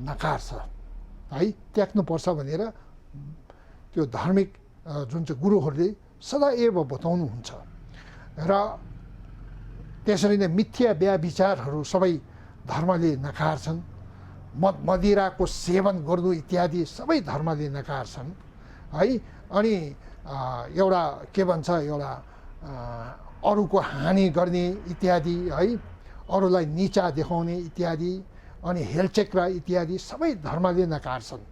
नकार्छ है, त्याग्नुपर्छ भनेर त्यो धार्मिक जुन चाहिँ गुरुहरूले सदैव बताउनुहुन्छ। र त्यसरी नै मिथ्या व्याभिचारहरू सबै धर्मले नकार्छन्, मदिराको सेवन गर्नु इत्यादि सबै धर्मले नकार्छन् है। अनि एउटा के भन्छ, एउटा अरूको हानि गर्ने इत्यादि है, अरूलाई निचा देखाउने इत्यादि, अनि हेलचेक्रा इत्यादि सबै धर्मले नकार्छन्।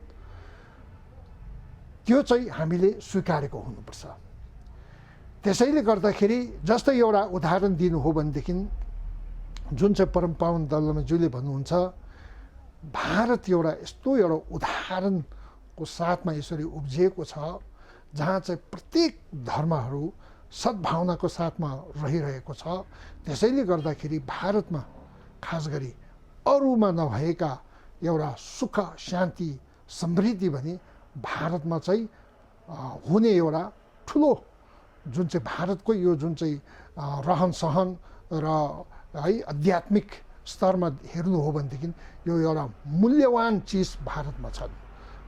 त्यो चाहिँ हामीले स्वीकारेको हुनुपर्छ। त्यसैले गर्दाखेरि जस्तै एउटा उदाहरण दिनु हो भनेदेखि जुन चाहिँ परम पावन दलमज्यूले भन्नुहुन्छ, भारत एउटा यस्तो एउटा उदाहरणको साथमा यसरी उब्जिएको छ जहाँ चाहिँ प्रत्येक धर्महरू सद्भावनाको साथमा रहिरहेको छ। त्यसैले गर्दाखेरि भारतमा खास गरी अरूमा नभएका एउटा सुख, शान्ति, समृद्धि भने भारतमा चाहिँ हुने एउटा ठुलो जुन चाहिँ भारतको यो जुन चाहिँ रहन सहन र है आध्यात्मिक स्तरमा हेर्नु हो भनेदेखि यो एउटा मूल्यवान चिज भारतमा छन्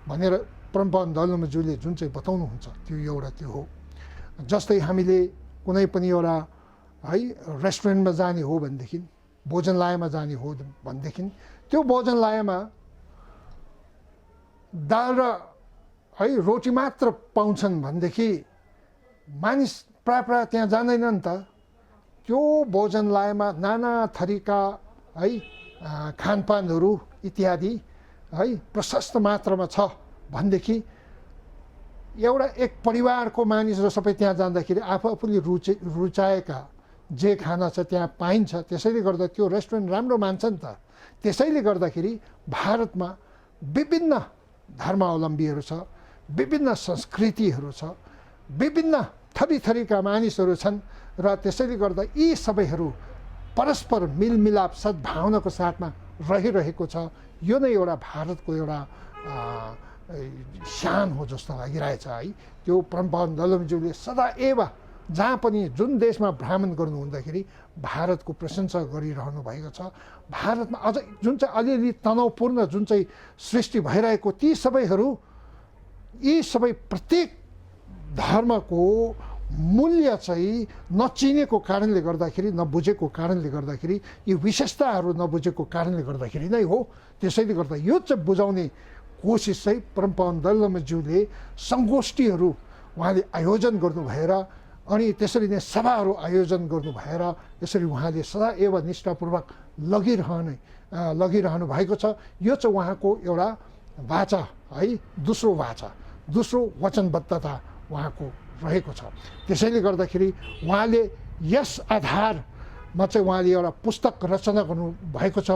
भनेर परमपावन दलमज्यूले जुन चाहिँ बताउनुहुन्छ त्यो एउटा त्यो हो। जस्तै हामीले कुनै पनि एउटा है रेस्टुरेन्टमा जाने हो भनेदेखि, भोजनालयमा जाने हो भनेदेखि त्यो भोजनालयमा दाल र है रोटी मात्र पाउँछन् भनेदेखि मानिस प्रायः त्यहाँ जाँदैन नि त। त्यो भोजनालयमा नाना थरीका है खानपानहरू इत्यादि है प्रशस्त मात्रामा छ भनेदेखि एउटा एक परिवारको मानिसहरू सबै त्यहाँ जाँदाखेरि आफूले रुचाएका जे खाना छ त्यहाँ पाइन्छ। त्यसैले गर्दा त्यो रेस्टुरेन्ट राम्रो मान्छ नि त। त्यसैले गर्दाखेरि भारतमा विभिन्न धर्मावलम्बीहरू छ, विभिन्न संस्कृतिहरू छ, विभिन्न थरीका मानिसहरू छन् र त्यसैले गर्दा यी सबैहरू परस्पर मिलमिलाप सद्भावनाको साथमा रहिरहेको छ। यो नै एउटा भारतको एउटा शान हो जस्तो लागिरहेछ है। त्यो परमपावन दलमज्यूले सदैव जहाँ पनि जुन देशमा भ्रमण गर्नु हुँदाखेरि भारतको प्रशंसा गरिरहनु भएको छ। भारतमा अझ जुन चाहिँ अलिअलि तनावपूर्ण जुन चाहिँ सृष्टि भइरहेको ती सबैहरू, यी सबै प्रत्येक धर्मको मूल्य चाहिँ नचिनेको कारणले गर्दाखेरि, नबुझेको कारणले गर्दाखेरि, यी विशेषताहरू नबुझेको कारणले गर्दाखेरि नै हो। त्यसैले गर्दा यो चाहिँ बुझाउने कोसिस चाहिँ परमपावन दलमज्यूले सङ्गोष्ठीहरू उहाँले आयोजन गर्नु भएर अनि त्यसरी नै सभाहरू आयोजन गर्नु भएर यसरी उहाँले सदैव निष्ठापूर्वक लगिरहनु भएको छ। यो चाहिँ उहाँको एउटा वाचा है, दोस्रो वाचा, दोस्रो वचनबद्धता उहाँको रहेको छ। त्यसैले गर्दाखेरि उहाँले यस आधारमा चाहिँ उहाँले एउटा पुस्तक रचना गर्नुभएको छ,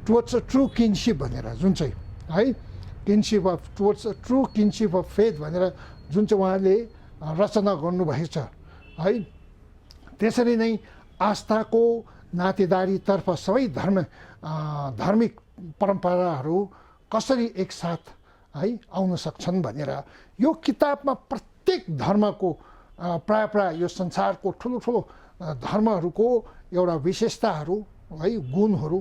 टुवर्ड्स ट्रु किनसिप भनेर, जुन चाहिँ है kinship of towards true kinship of faith भनेर जुन चाहिँ उहाँले रचना गर्नुभएको छ है। त्यसरी नै आस्थाको नातेदारीतर्फ सबै धार्मिक परम्पराहरू कसरी एकसाथ है आउन सक्छन् भनेर यो किताबमा प्रत्येक धर्मको प्राय यो संसारको ठुलो धर्महरूको एउटा विशेषताहरू है, गुणहरू,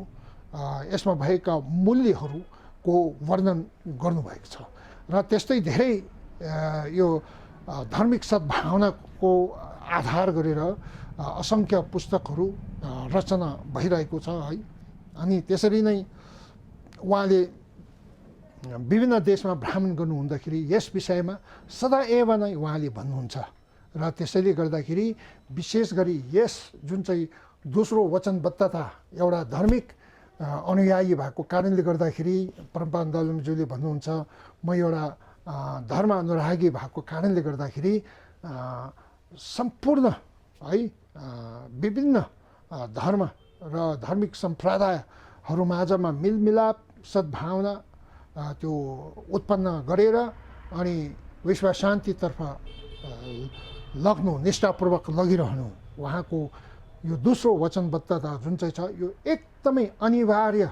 यसमा भएका मूल्यहरूको वर्णन गर्नुभएको छ। र त्यस्तै धेरै यो धार्मिक सद्भावनाको आधार गरेर असङ्ख्य पुस्तकहरू रचना भइरहेको छ है। अनि त्यसरी नै उहाँले विभिन्न देशमा भ्रमण गर्नु हुँदाखेरि यस विषयमा सदैव नै उहाँले भन्नुहुन्छ। र त्यसैले गर्दाखेरि विशेष गरी यस जुन चाहिँ दोस्रो वचनबद्धता एउटा धार्मिक अनुयायी भएको कारणले गर्दाखेरि परमपावन दलमज्यूले भन्नुहुन्छ, म एउटा धर्म अनुरागी भएको कारणले गर्दाखेरि सम्पूर्ण है विभिन्न धर्म र धार्मिक सम्प्रदायहरूमाझमा मिलमिलाप सद्भावना त्यो उत्पन्न गरेर अनि विश्व शान्तितर्फ लग्नु, निष्ठापूर्वक लगिरहनु उहाँको यो दोस्रो वचनबद्धता जुन चाहिँ छ यो एकदमै अनिवार्य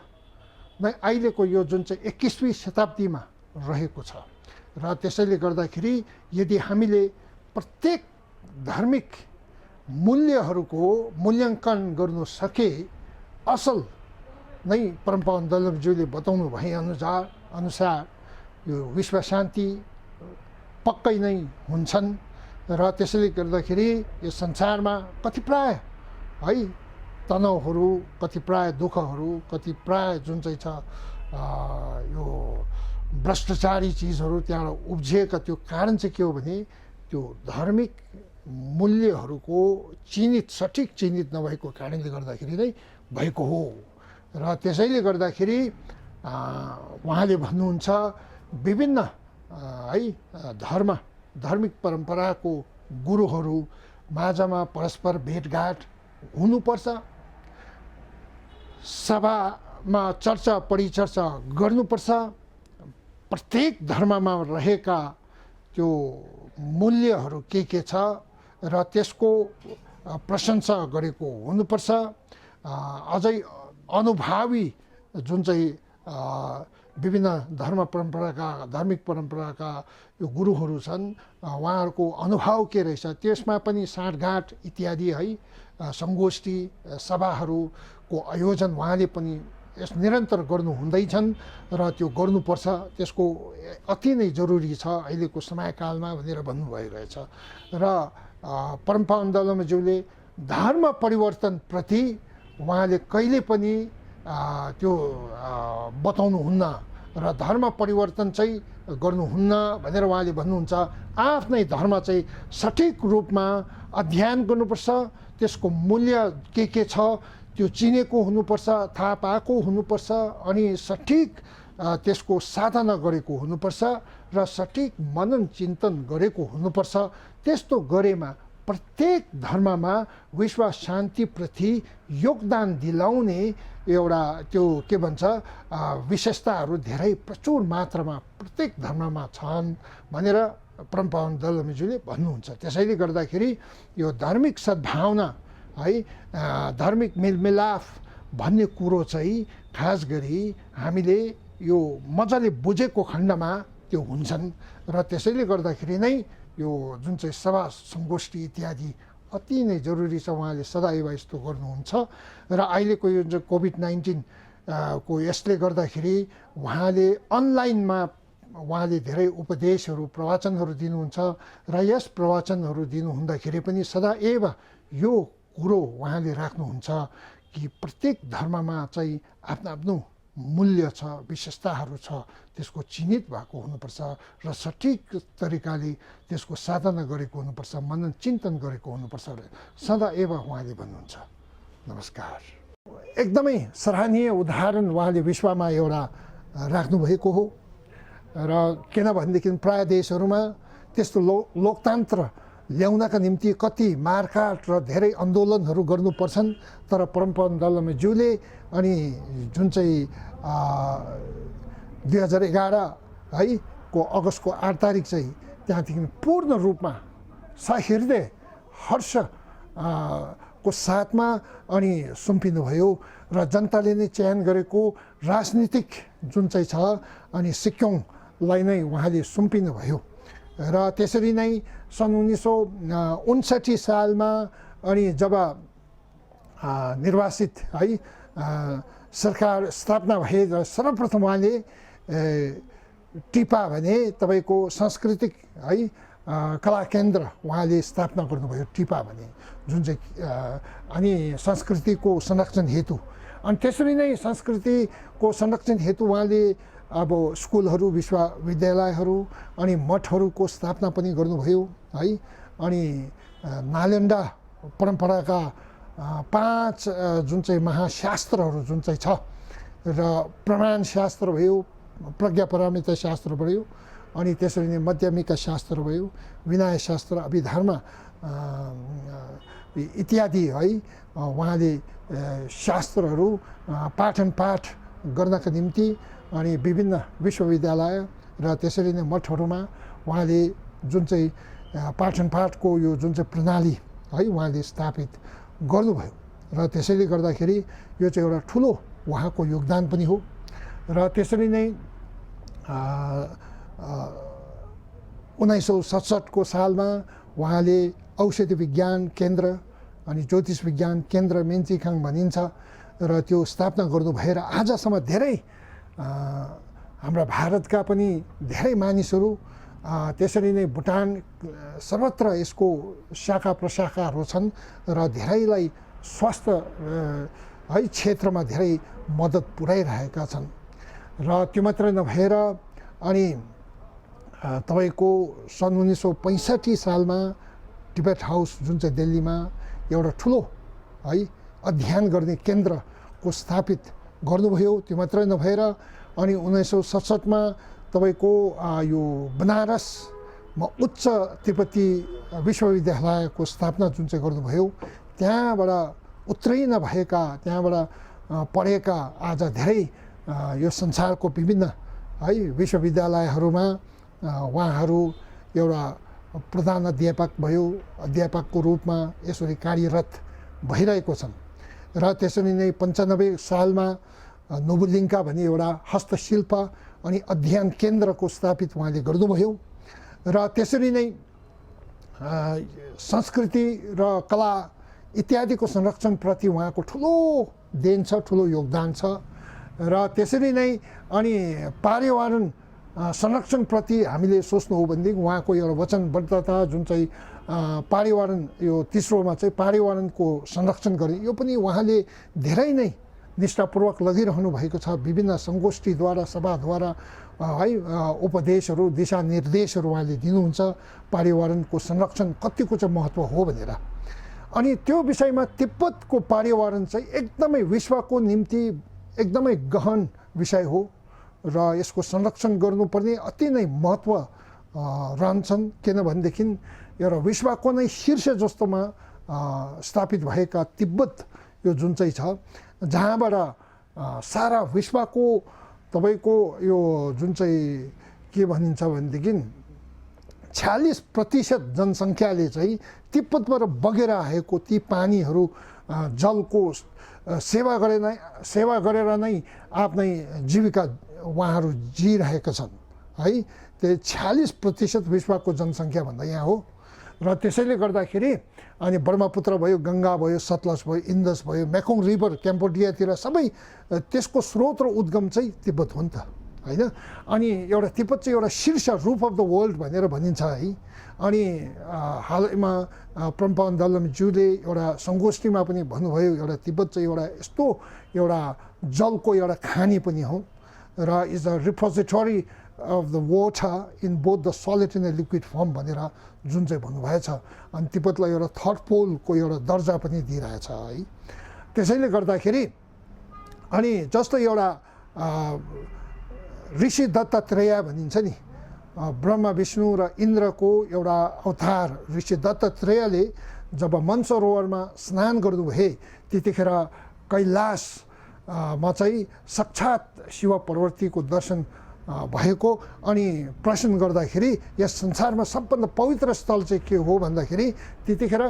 नै अहिलेको यो जुन चाहिँ 21वीं शताब्दीमा रहेको छ। र त्यसैले गर्दाखेरि यदि हामीले प्रत्येक धार्मिक मूल्यहरूको मूल्याङ्कन गर्नु सके असल नै परमपावन दलमज्यूले बताउनु भए अनुसार यो विश्व शान्ति पक्कै नै हुन्छन् र त्यसैले गर्दाखेरि यो संसारमा कतिपय है तनावहरू, कतिपय दुःखहरू, कतिपय जुन चाहिँ छ यो भ्रष्टाचारी चिजहरू त्यहाँबाट उब्जिएका त्यो कारण चाहिँ के हो भने त्यो धार्मिक मूल्यहरूको सठिक चिन्हित नभएको कारणले गर्दाखेरि नै भएको हो। र त्यसैले गर्दाखेरि उहाँले भन्नुहुन्छ विभिन्न है धार्मिक परम्पराको गुरुहरू माझमा परस्पर भेटघाट हुनुपर्छ, सभामा चर्चा परिचर्चा गर्नुपर्छ, प्रत्येक धर्ममा रहेका त्यो मूल्यहरू के छ र त्यसको प्रशंसा गरेको हुनुपर्छ। अझै अनुभवी जुन चाहिँ विभिन्न धार्मिक परम्पराका यो गुरुहरू छन् उहाँहरूको अनुभव के रहेछ त्यसमा पनि साँठगाँठ इत्यादि है सङ्गोष्ठी सभाहरूको आयोजन उहाँले पनि यस निरन्तर गर्नु हुँदैछन् र त्यो गर्नुपर्छ, त्यसको अति नै जरुरी छ अहिलेको समयकालमा भनेर भन्नुभएको रहेछ। र परमपावन दलमज्यूले धर्म परिवर्तनप्रति उहाँले कहिले पनि त्यो बताउनुहुन्न र धर्म परिवर्तन चाहिँ गर्नुहुन्न भनेर उहाँले भन्नुहुन्छ। आफ्नै धर्म चाहिँ सठिक रूपमा अध्ययन गर्नुपर्छ, त्यसको मूल्य के छ त्यो चिनेको हुनुपर्छ, थाहा पाएको हुनुपर्छ अनि सठिक त्यसको साधना गरेको हुनुपर्छ र सठिक मनन चिन्तन गरेको हुनुपर्छ। त्यस्तो गरेमा प्रत्येक धर्ममा विश्व शान्तिप्रति योगदान दिलाउने एउटा त्यो के भन्छ विशेषताहरू धेरै प्रचुर मात्रामा प्रत्येक धर्ममा छन् भनेर परमपावन दलमज्यूले भन्नुहुन्छ। त्यसैले गर्दाखेरि यो धार्मिक सद्भावना है धार्मिक मेलमिलाप भन्ने कुरो चाहिँ खास गरी हामीले यो मजाले बुझेको खण्डमा त्यो हुन्छन् र त्यसैले गर्दाखेरि नै यो जुन चाहिँ सभा सङ्गोष्ठी इत्यादि अति नै जरुरी छ। उहाँले सदैव यस्तो गर्नुहुन्छ र अहिलेको यो जुन कोभिड-19 को यसले गर्दाखेरि उहाँले अनलाइनमा उहाँले धेरै उपदेशहरू प्रवचनहरू दिनुहुन्छ र यस प्रवचनहरू दिनुहुँदाखेरि पनि सदैव यो कुरो उहाँले राख्नुहुन्छ कि प्रत्येक धर्ममा चाहिँ आफ्नो आफ्नो मूल्य छ, विशेषताहरू छ, त्यसको चिन्हित भएको हुनुपर्छ र सठिक तरिकाले त्यसको साधना गरेको हुनुपर्छ, मनन चिन्तन गरेको हुनुपर्छ सदैव उहाँले भन्नुहुन्छ। नमस्कार। एकदमै सराहनीय उदाहरण उहाँले विश्वमा एउटा राख्नुभएको हो र किनभनेदेखि प्राय देशहरूमा त्यस्तो लोकतन्त्र ल्याउनका निम्ति कति मारकाट र धेरै आन्दोलनहरू गर्नुपर्छन्, तर परमपावन दलमज्यूले अनि जुन चाहिँ 2011 है को अगस्तको 8 तारिक चाहिँ त्यहाँदेखि पूर्ण रूपमा सहृदय हर्ष को साथमा अनि सुम्पिनुभयो र जनताले नै चयन गरेको राजनीतिक जुन चाहिँ छ अनि सिक्किमलाई नै उहाँले सुम्पिनुभयो र त्यसरी नै सन् 1959 सालमा अनि जब निर्वाचित है सरकार स्थापना भए सर्वप्रथम उहाँले टिपा भने तपाईँको सांस्कृतिक है कला केन्द्र उहाँले स्थापना गर्नुभयो टिपा भने जुन चाहिँ अनि संस्कृतिको संरक्षण हेतु अनि त्यसरी नै संस्कृतिको संरक्षण हेतु उहाँले अब स्कुलहरू विश्वविद्यालयहरू अनि मठहरूको स्थापना पनि गर्नुभयो है अनि नालन्दा परम्पराका 5 जुन चाहिँ महाशास्त्रहरू जुन चाहिँ छ र प्रमाण शास्त्र भयो, प्रज्ञा पारमिता शास्त्र भयो अनि त्यसरी नै मध्यमिका शास्त्र भयो, विनय शास्त्र, अभिधर्म इत्यादि है उहाँले शास्त्रहरू पाठन पाठ गर्नका निम्ति अनि विभिन्न विश्वविद्यालय र त्यसरी नै मठहरूमा उहाँले जुन चाहिँ पाठन पाठको यो जुन चाहिँ प्रणाली है उहाँले स्थापित गर्नुभयो र त्यसैले गर्दाखेरि यो चाहिँ एउटा ठुलो उहाँको योगदान पनि हो र त्यसरी नै 1967 को सालमा उहाँले औषधि विज्ञान केन्द्र अनि ज्योतिष विज्ञान केन्द्र मेन्चिखाङ भनिन्छ र त्यो स्थापना गर्नु भएर आजसम्म धेरै हाम्रा भारतका पनि धेरै मानिसहरू त्यसरी नै भुटान सर्वत्र यसको शाखा प्रशाखाहरू छन् र धेरैलाई स्वास्थ्य है क्षेत्रमा धेरै मद्दत पुर्याइरहेका छन् र त्यो मात्रै नभएर अनि तपाईँको सन् 1965 सालमा टिबेट हाउस जुन चाहिँ दिल्लीमा एउटा ठुलो है अध्ययन गर्ने केन्द्रको स्थापित गर्नुभयो। त्यो मात्रै नभएर अनि 1967मा तपाईँको यो बनारसमा उच्च तिब्बती विश्वविद्यालयको स्थापना जुन चाहिँ गर्नुभयो, त्यहाँबाट उत्तीर्ण भएका त्यहाँबाट पढेका आज धेरै यो संसारको विभिन्न है विश्वविद्यालयहरूमा उहाँहरू एउटा प्रधान अध्यापकको रूपमा यसरी कार्यरत भइरहेको छन्। र त्यसरी नै 95 सालमा नोबुलिङ्का भन्ने एउटा हस्तशिल्प अनि अध्ययन केन्द्रको स्थापित उहाँले गर्नुभयो। र त्यसरी नै संस्कृति र कला इत्यादिको संरक्षणप्रति उहाँको ठुलो देन छ, ठुलो योगदान छ। र त्यसरी नै अनि पर्यावरण संरक्षणप्रति हामीले सोच्नु हो भनेदेखि उहाँको एउटा वचनबद्धता जुन चाहिँ पर्यावरण यो तेस्रोमा चाहिँ पर्यावरणको संरक्षण गर्ने, यो पनि उहाँले धेरै नै निष्ठापूर्वक लगिरहनु भएको छ। विभिन्न सङ्गोष्ठीद्वारा सभाद्वारा है उपदेशहरू दिशानिर्देशहरू उहाँले दिनुहुन्छ पर्यावरणको संरक्षण कतिको चाहिँ महत्त्व हो भनेर। अनि त्यो विषयमा तिब्बतको पर्यावरण चाहिँ एकदमै विश्वको निम्ति एकदमै गहन विषय हो र यसको संरक्षण गर्नुपर्ने अति नै महत्त्व रहन्छन्। किनभनेदेखि एउटा विश्वको नै शीर्ष जस्तोमा स्थापित भएका तिब्बत यो जुन चाहिँ छ, जहाँबाट सारा विश्वको तपाईँको यो जुन चाहिँ के भनिन्छ भनेदेखि 46% जनसङ्ख्याले चाहिँ तिब्बतबाट बगेर आएको ती पानीहरू जलको सेवा गरेर नै आफ्नै जीविका उहाँहरू जिइरहेका छन् है। त्यो 46% विश्वको जनसङ्ख्या भन्दा यहाँ हो। र त्यसैले गर्दाखेरि अनि ब्रह्मपुत्र भयो, गङ्गा भयो, सतलज भयो, इन्दस भयो, मेकोङ रिभर क्याम्बोडियातिर सबै त्यसको स्रोत र उद्गम चाहिँ तिब्बत हो नि त होइन। अनि एउटा तिब्बत चाहिँ एउटा शीर्ष रूप अफ द वर्ल्ड भनेर भनिन्छ है। अनि हालैमा प्रम्पावन दलमज्यूले एउटा सङ्गोष्ठीमा पनि भन्नुभयो एउटा तिब्बत चाहिँ एउटा यस्तो एउटा जलको एउटा खानी पनि हो र is a repository of the water in both the solid and the liquid form भनेर जुन चाहिँ भन्नुभएछ। अनि तिब्बतलाई एउटा थर्ड पोलको एउटा दर्जा पनि दिइरहेछ है। त्यसैले गर्दाखेरि अनि जस्तो एउटा ऋषि दत्तात्रेय भनिन्छ नि, ब्रह्मा विष्णु र इन्द्रको एउटा अवतार ऋषि दत्तात्रेयले जब मनसरोवरमा स्नान गर्नुभए त्यतिखेर कैलाशमा चाहिँ साक्षात् शिव पार्वतीको दर्शन भएको। अनि प्रश्न गर्दाखेरि यस संसारमा सबभन्दा पवित्र स्थल चाहिँ के हो भन्दाखेरि त्यतिखेर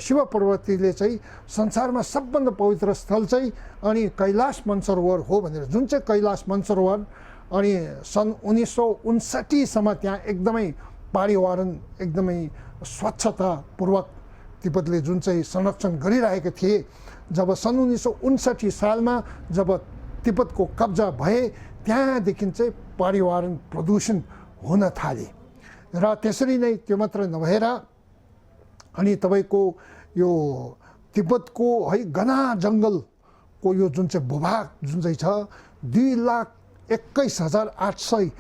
शिव पार्वतीले चाहिँ संसारमा सबभन्दा पवित्र स्थल चाहिँ अनि कैलाश मनसरोवर हो भनेर, जुन चाहिँ कैलाश मनसरोवर अनि सन् 1959सम्म त्यहाँ एकदमै पर्यावरण एकदमै स्वच्छतापूर्वक तिब्बतले जुन चाहिँ संरक्षण गरिरहेका थिए। जब सन् 1959 सालमा जब तिब्बतको कब्जा भए त्यहाँदेखि चाहिँ पर्यावरण प्रदूषण हुन थाले। र त्यसरी नै त्यो मात्र नभएर अनि तपाईँको यो तिब्बतको है घना जङ्गलको यो जुन चाहिँ भूभाग जुन चाहिँ छ 2,21,800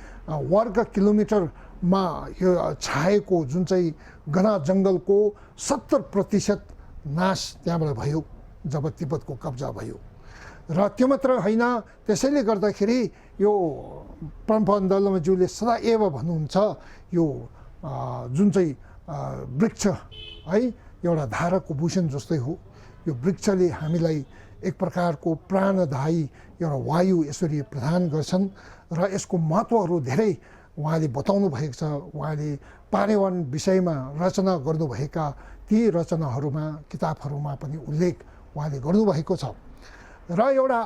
वर्ग किलोमिटरमा यो छाएको जुन चाहिँ घना जङ्गलको 70% नाश त्यहाँबाट भयो जब तिब्बतको कब्जा भयो। र त्यो मात्र होइन, त्यसैले गर्दाखेरि यो प्रम्पावन दलमज्यूले सदैव भन्नुहुन्छ यो जुन चाहिँ वृक्ष है एउटा धाराको भूषण जस्तै हो। यो वृक्षले हामीलाई एक प्रकारको प्राणदायी एउटा वायु यसरी प्रदान गर्छन् र यसको महत्त्वहरू धेरै उहाँले बताउनु भएको छ। उहाँले पर्यावरण विषयमा रचना गर्नुभएका ती रचनाहरूमा किताबहरूमा पनि उल्लेख उहाँले गर्नुभएको छ। र एउटा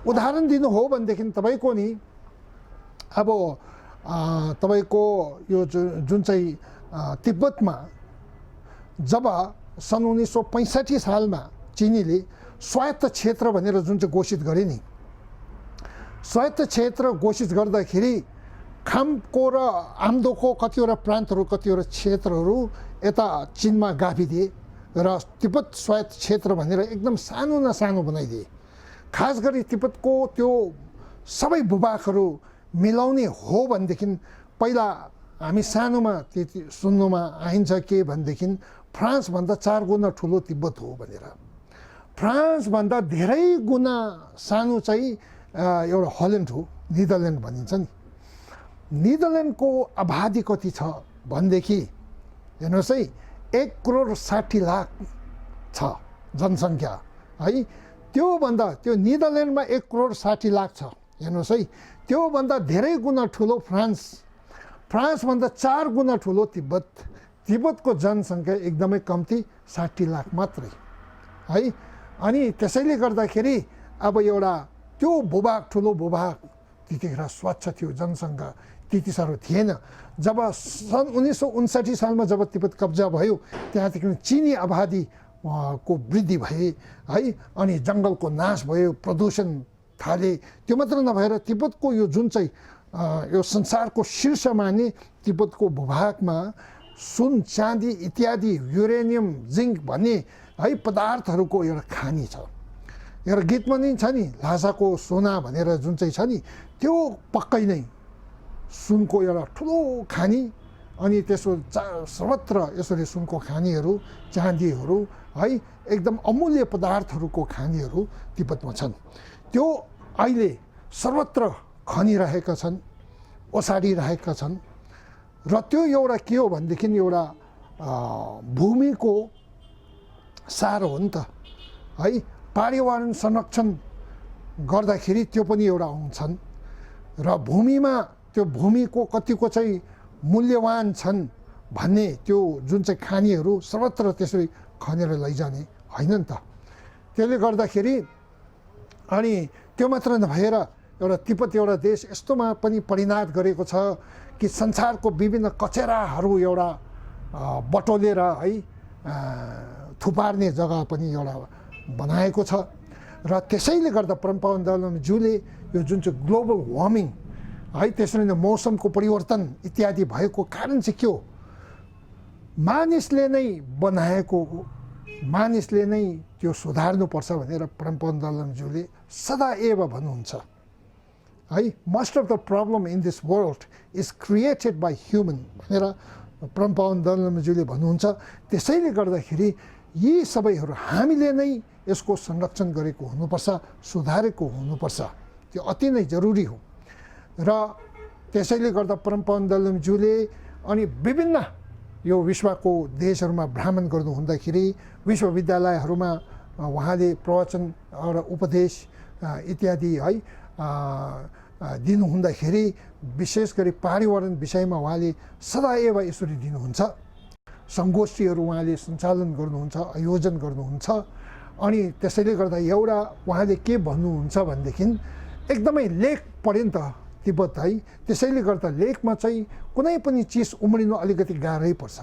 उदाहरण दिनु हो भनेदेखि तपाईँको नि अब तपाईँको यो जुन चाहिँ तिब्बतमा जब सन् 1965 सालमा चिनीले स्वायत्त क्षेत्र भनेर जुन चाहिँ घोषित गरे नि, स्वायत्त क्षेत्र घोषित गर्दाखेरि खामको र आम्दोको कतिवटा प्रान्तहरू कतिवटा क्षेत्रहरू यता चिनमा गाभिदिए र तिब्बत स्वायत्त क्षेत्र भनेर एकदम सानो न सानो बनाइदिए। खास गरी तिब्बतको त्यो सबै भूभागहरू मिलाउने हो भनेदेखि पहिला हामी सानोमा त्यति सुन्नुमा आइन्छ के भनेदेखि फ्रान्सभन्दा 4 गुणा ठुलो तिब्बत हो भनेर। फ्रान्सभन्दा धेरै गुणा सानो चाहिँ एउटा हल्यान्ड हो, निदरल्यान्ड भनिन्छ नि। निदरल्यान्डको आबादी कति छ भनेदेखि हेर्नुहोस् है, 1,60,00,000 छ जनसङ्ख्या है। त्यो निदरल्यान्डमा 1,60,00,000 छ। हेर्नुहोस् है, त्योभन्दा धेरै गुणा ठुलो फ्रान्सभन्दा 4 गुणा ठुलो तिब्बतको जनसङ्ख्या एकदमै कम्ती 60 लाख मात्रै है। अनि त्यसैले गर्दाखेरि अब एउटा त्यो भूभाग ठुलो भूभाग त्यतिखेर स्वच्छ थियो, जनसङ्ख्या त्यति साह्रो थिएन। जब सन् 1959 सालमा जब तिब्बत कब्जा भयो त्यहाँदेखि चिनी आबादी को वृद्धि भए है, अनि जङ्गलको नाश भयो, प्रदूषण थाले। त्यो मात्र नभएर तिब्बतको यो जुन चाहिँ यो संसारको शीर्षमा नै तिब्बतको भूभागमा सुन चाँदी इत्यादि युरेनियम जिङ्क भन्ने है पदार्थहरूको एउटा खानी छ। एउटा गीत पनि छ नि, लासाको सोना भनेर जुन चाहिँ छ नि, त्यो पक्कै नै सुनको एउटा ठुलो खानी। अनि त्यसो सर्वत्र यसरी सुनको खानीहरू चाँदीहरू है एकदम अमूल्य पदार्थहरूको खानीहरू तिब्बतमा छन्। त्यो अहिले सर्वत्र खनिरहेका छन्, ओसाडिरहेका छन्। र त्यो एउटा के हो भनेदेखि एउटा भूमिको सार हो नि त है। पर्यावरण संरक्षण गर्दाखेरि त्यो पनि एउटा आउँछन् र भूमिमा त्यो भूमिको कतिको चाहिँ मूल्यवान छन् भन्ने त्यो जुन चाहिँ खानीहरू सर्वत्र त्यसरी खनेर लैजाने होइन नि त। त्यसले गर्दाखेरि अनि त्यो मात्र नभएर एउटा तिब्बत एउटा देश यस्तोमा पनि परिणत गरेको छ कि संसारको विभिन्न कचेराहरू एउटा बटोलेर है थुपार्ने जग्गा पनि एउटा बनाएको छ। र त्यसैले गर्दा परमपावन दलमज्यूले यो जुन चाहिँ ग्लोबल वार्मिङ है, त्यसरी नै मौसमको परिवर्तन इत्यादि भएको कारण चाहिँ के हो, मानिसले नै बनाएको हो, मानिसले नै त्यो सुधार्नुपर्छ भनेर परमपावन दलमज्यूले सदाएव भन्नुहुन्छ है। Most of the problem in this world is created by human भनेर परमपावन दलमज्यूले भन्नुहुन्छ। त्यसैले गर्दाखेरि यी सबैहरू हामीले नै यसको संरक्षण गरेको हुनुपर्छ, सुधारेको हुनुपर्छ। त्यो अति नै जरुरी हो। र त्यसैले गर्दा परमपावन दलमज्यूले अनि विभिन्न यो विश्वको देशहरूमा भ्रमण गर्नु हुँदाखेरि विश्वविद्यालयहरूमा उहाँले प्रवचन र उपदेश इत्यादि है दिनु हुँदाखेरि विशेष गरी पर्यावरण विषयमा उहाँले सदैव यसरी दिनुहुन्छ। सङ्गोष्ठीहरू उहाँले सञ्चालन गर्नुहुन्छ, आयोजन गर्नुहुन्छ। अनि त्यसैले गर्दा एउटा उहाँले के भन्नुहुन्छ भनेदेखि एकदमै लेख पढ्यो नि त तिब्बत है। त्यसैले गर्दा लेखमा चाहिँ कुनै पनि चिज उम्रिनु अलिकति गाह्रै पर्छ,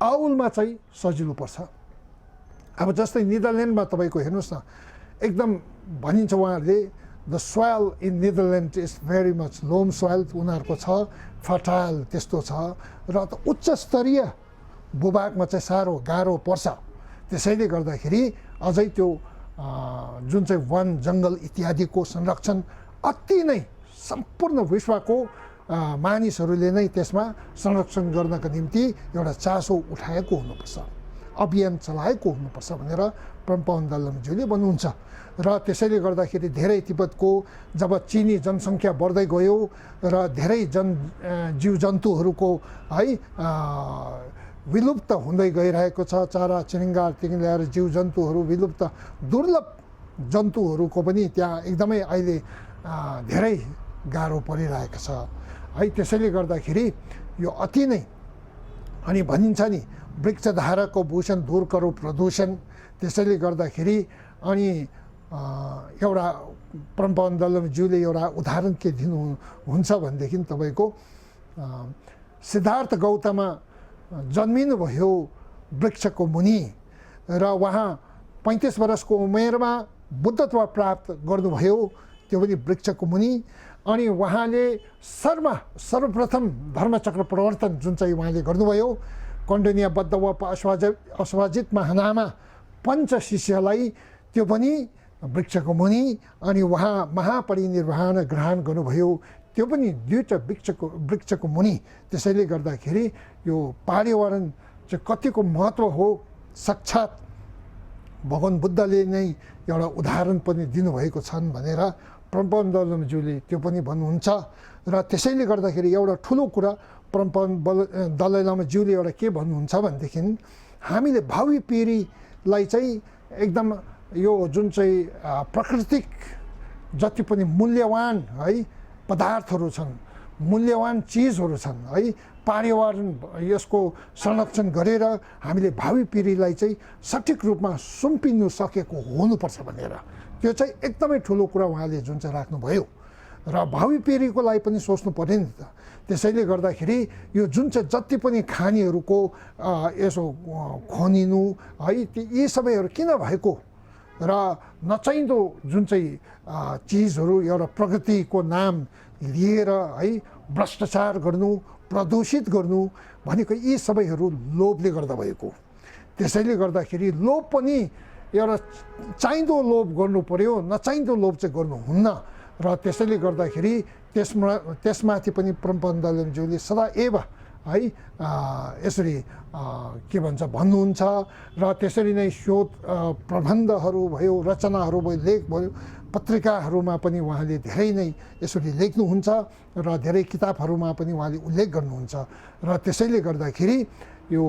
आउलमा चाहिँ सजिलो पर्छ। अब जस्तै निदरल्यान्डमा तपाईँको हेर्नुहोस् न, एकदम भनिन्छ उहाँहरूले the soil in Netherland is very much loam soil उनीहरूको छ, फर्टाइल त्यस्तो छ। र उच्च स्तरीय भूभागमा चाहिँ साह्रो गाह्रो पर्छ। त्यसैले गर्दाखेरि अझै त्यो जुन चाहिँ वन जङ्गल इत्यादिको संरक्षण अति नै सम्पूर्ण विश्वको मानिसहरूले नै त्यसमा संरक्षण गर्नका निम्ति एउटा चासो उठाएको हुनुपर्छ, अभियान चलाएको हुनुपर्छ भनेर परमपावन दलमज्यूले भन्नुहुन्छ। र त्यसैले गर्दाखेरि धेरै तिब्बतको जब चिनी जनसङ्ख्या बढ्दै गयो र धेरै जीव जन्तुहरूको है विलुप्त हुँदै गइरहेको छ, चरा चिरिङ्गादेखि लिएर जीव जन्तुहरू विलुप्त, दुर्लभ जन्तुहरूको पनि त्यहाँ एकदमै अहिले धेरै गाह्रो परिरहेको छ है। त्यसैले गर्दाखेरि यो अति नै अनि भनिन्छ नि वृक्षधारको भूषण दूर करो प्रदूषण। त्यसैले गर्दाखेरि अनि एउटा परमपावन दलमज्यूले एउटा उदाहरण के दिनुहुन्छ भनेदेखि तपाईँको सिद्धार्थ गौतम जन्मिनुभयो वृक्षको मुनि र उहाँ 35 वर्षको उमेरमा बुद्धत्व प्राप्त गर्नुभयो, त्यो पनि वृक्षको मुनि। अनि उहाँले सर्वप्रथम धर्मचक्र प्रवर्तन जुन चाहिँ उहाँले गर्नुभयो, कौण्डिन्य बद्ध व अश्वाजित महानामा पञ्च शिष्यलाई, त्यो पनि वृक्षको मुनि। अनि उहाँ महापरिनिर्वाण ग्रहण गर्नुभयो, त्यो पनि दुईवटा वृक्षको मुनि। त्यसैले गर्दाखेरि यो पर्यावरण चाहिँ कतिको महत्त्व हो, साक्षात् भगवान् बुद्धले नै एउटा उदाहरण पनि दिनुभएको छन् भनेर परमपवन दलाईज्यूले त्यो पनि भन्नुहुन्छ। र त्यसैले गर्दाखेरि एउटा ठुलो कुरा परमपवन दलाई लामाज्यूले एउटा के भन्नुहुन्छ भनेदेखि, हामीले भावी पिँढीलाई चाहिँ एकदम यो जुन चाहिँ प्राकृतिक जति पनि मूल्यवान है पदार्थहरू छन्, मूल्यवान चिजहरू छन् है, पर्यावरण यसको संरक्षण गरेर हामीले भावी पिँढीलाई चाहिँ सठिक रूपमा सुम्पिनु सकेको हुनुपर्छ भनेर, त्यो चाहिँ एकदमै ठुलो कुरा उहाँले जुन चाहिँ राख्नुभयो। र भावी पिँढीको लागि पनि सोच्नु पर्यो नि त। त्यसैले गर्दाखेरि यो जुन चाहिँ जति पनि खानीहरूको यसो खनिनु है, यी सबैहरू किन भएको र नचाहिँदो जुन चाहिँ चिजहरू एउटा प्रगतिको नाम लिएर है भ्रष्टाचार गर्नु, प्रदूषित गर्नु भनेको यी सबैहरू लोभले गर्दा भएको। त्यसैले गर्दाखेरि लोभ पनि एउटा चाहिँदो लोभ गर्नु पर्यो, नचाहिँदो लोभ चाहिँ गर्नुहुन्न। र त्यसैले गर्दाखेरि त्यसमाथि पनि परमपवन दलाईज्यूले सदैव है यसरी के भन्छ भन्नुहुन्छ। र त्यसरी नै शोध प्रबन्धहरू भयो, रचनाहरू भयो, लेख भयो, पत्रिकाहरूमा पनि उहाँले धेरै नै यसरी लेख्नुहुन्छ र धेरै किताबहरूमा पनि उहाँले उल्लेख गर्नुहुन्छ। र त्यसैले गर्दाखेरि यो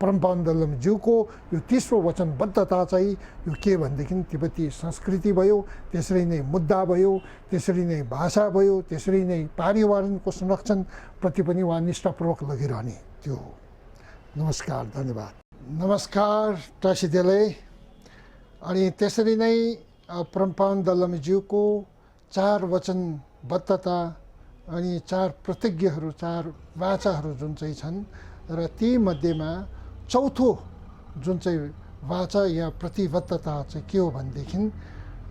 परमपवन दलाईज्यूको यो तेस्रो वचनबद्धता चाहिँ यो के भनेदेखि तिब्बती संस्कृति भयो, त्यसरी नै मुद्दा भयो, त्यसरी नै भाषा भयो, त्यसरी नै पर्यावरणको संरक्षणप्रति पनि उहाँ निष्ठापूर्वक लगिरहने त्यो हो। नमस्कार, धन्यवाद। नमस्कार टासीदेलाई। अनि त्यसरी नै परमपवन दलाईज्यूको 4 वचनबद्धता अनि 4 प्रतिज्ञाहरू, 4 वाचाहरू जुन चाहिँ छन्, र ती मध्येमा चौथो जुन चाहिँ वाचा या प्रतिबद्धता चाहिँ के हो भनेदेखि,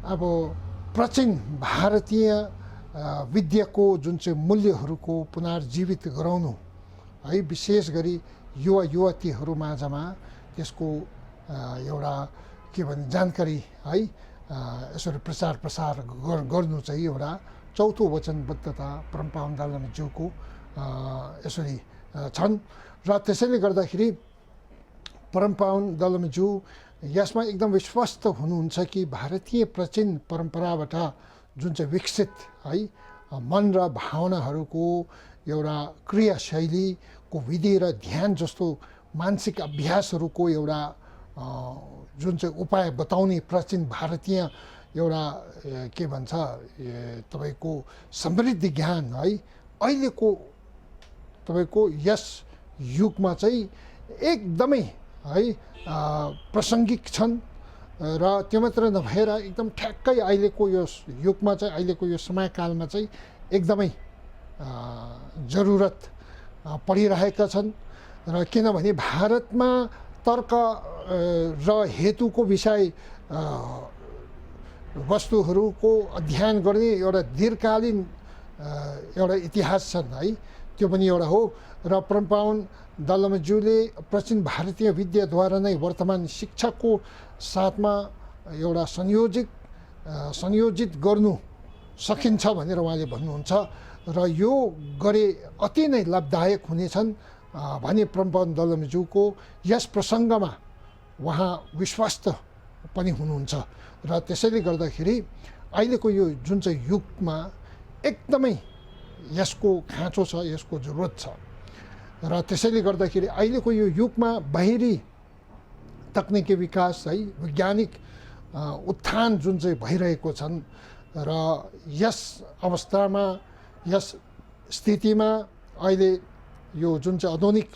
अब प्राचीन भारतीय विद्याको जुन चाहिँ मूल्यहरूको पुनर्जीवित गराउनु है, विशेष गरी युवा युवतीहरू माझमा त्यसको एउटा के भन्छ जानकारी है यसरी प्रसार गर्नु चाहिँ एउटा चौथो वचनबद्धता परमपवन दलाईज्यूको यसरी छन्। र त्यसैले गर्दाखेरि परमपवन दलाईज्यू यसमा एकदम विश्वस्त हुनुहुन्छ कि भारतीय प्राचीन परम्पराबाट जुन चाहिँ विकसित है मन र भावनाहरूको एउटा क्रियाशैलीको विधि र ध्यान जस्तो मानसिक अभ्यासहरूको एउटा जुन चाहिँ उपाय बताउने प्राचीन भारतीय एउटा के भन्छ तपाईँको समृद्धि ज्ञान है अहिलेको तपाईँको यस युगमा चाहिँ एकदमै है प्रासङ्गिक छन्। र त्यो मात्र नभएर एकदम ठ्याक्कै अहिलेको यो युगमा चाहिँ, अहिलेको यो समयकालमा चाहिँ एकदमै जरुरत परिरहेका छन्। र किनभने भारतमा तर्क र हेतुको विषय वस्तुहरूको अध्ययन गर्ने एउटा दीर्घकालीन एउटा इतिहास छन् है, त्यो पनि एउटा हो। र परमपवन दलाईज्यूले प्राचीन भारतीय विद्याद्वारा नै वर्तमान शिक्षाको साथमा एउटा संयोजित गर्नु सकिन्छ भनेर उहाँले भन्नुहुन्छ। र यो गरे अति नै लाभदायक हुनेछन् भने परमपवन दलाईज्यूको यस प्रसङ्गमा उहाँ विश्वस्त पनि हुनुहुन्छ। र त्यसैले गर्दाखेरि अहिलेको यो जुन चाहिँ युगमा एकदमै यसको खाँचो छ, यसको जरुरत छ। र त्यसैले गर्दाखेरि अहिलेको यो युगमा बाहिरी तकनिकी विकास है, वैज्ञानिक उत्थान जुन चाहिँ भइरहेको छन्, र यस अवस्थामा, यस स्थितिमा अहिले यो जुन चाहिँ आधुनिक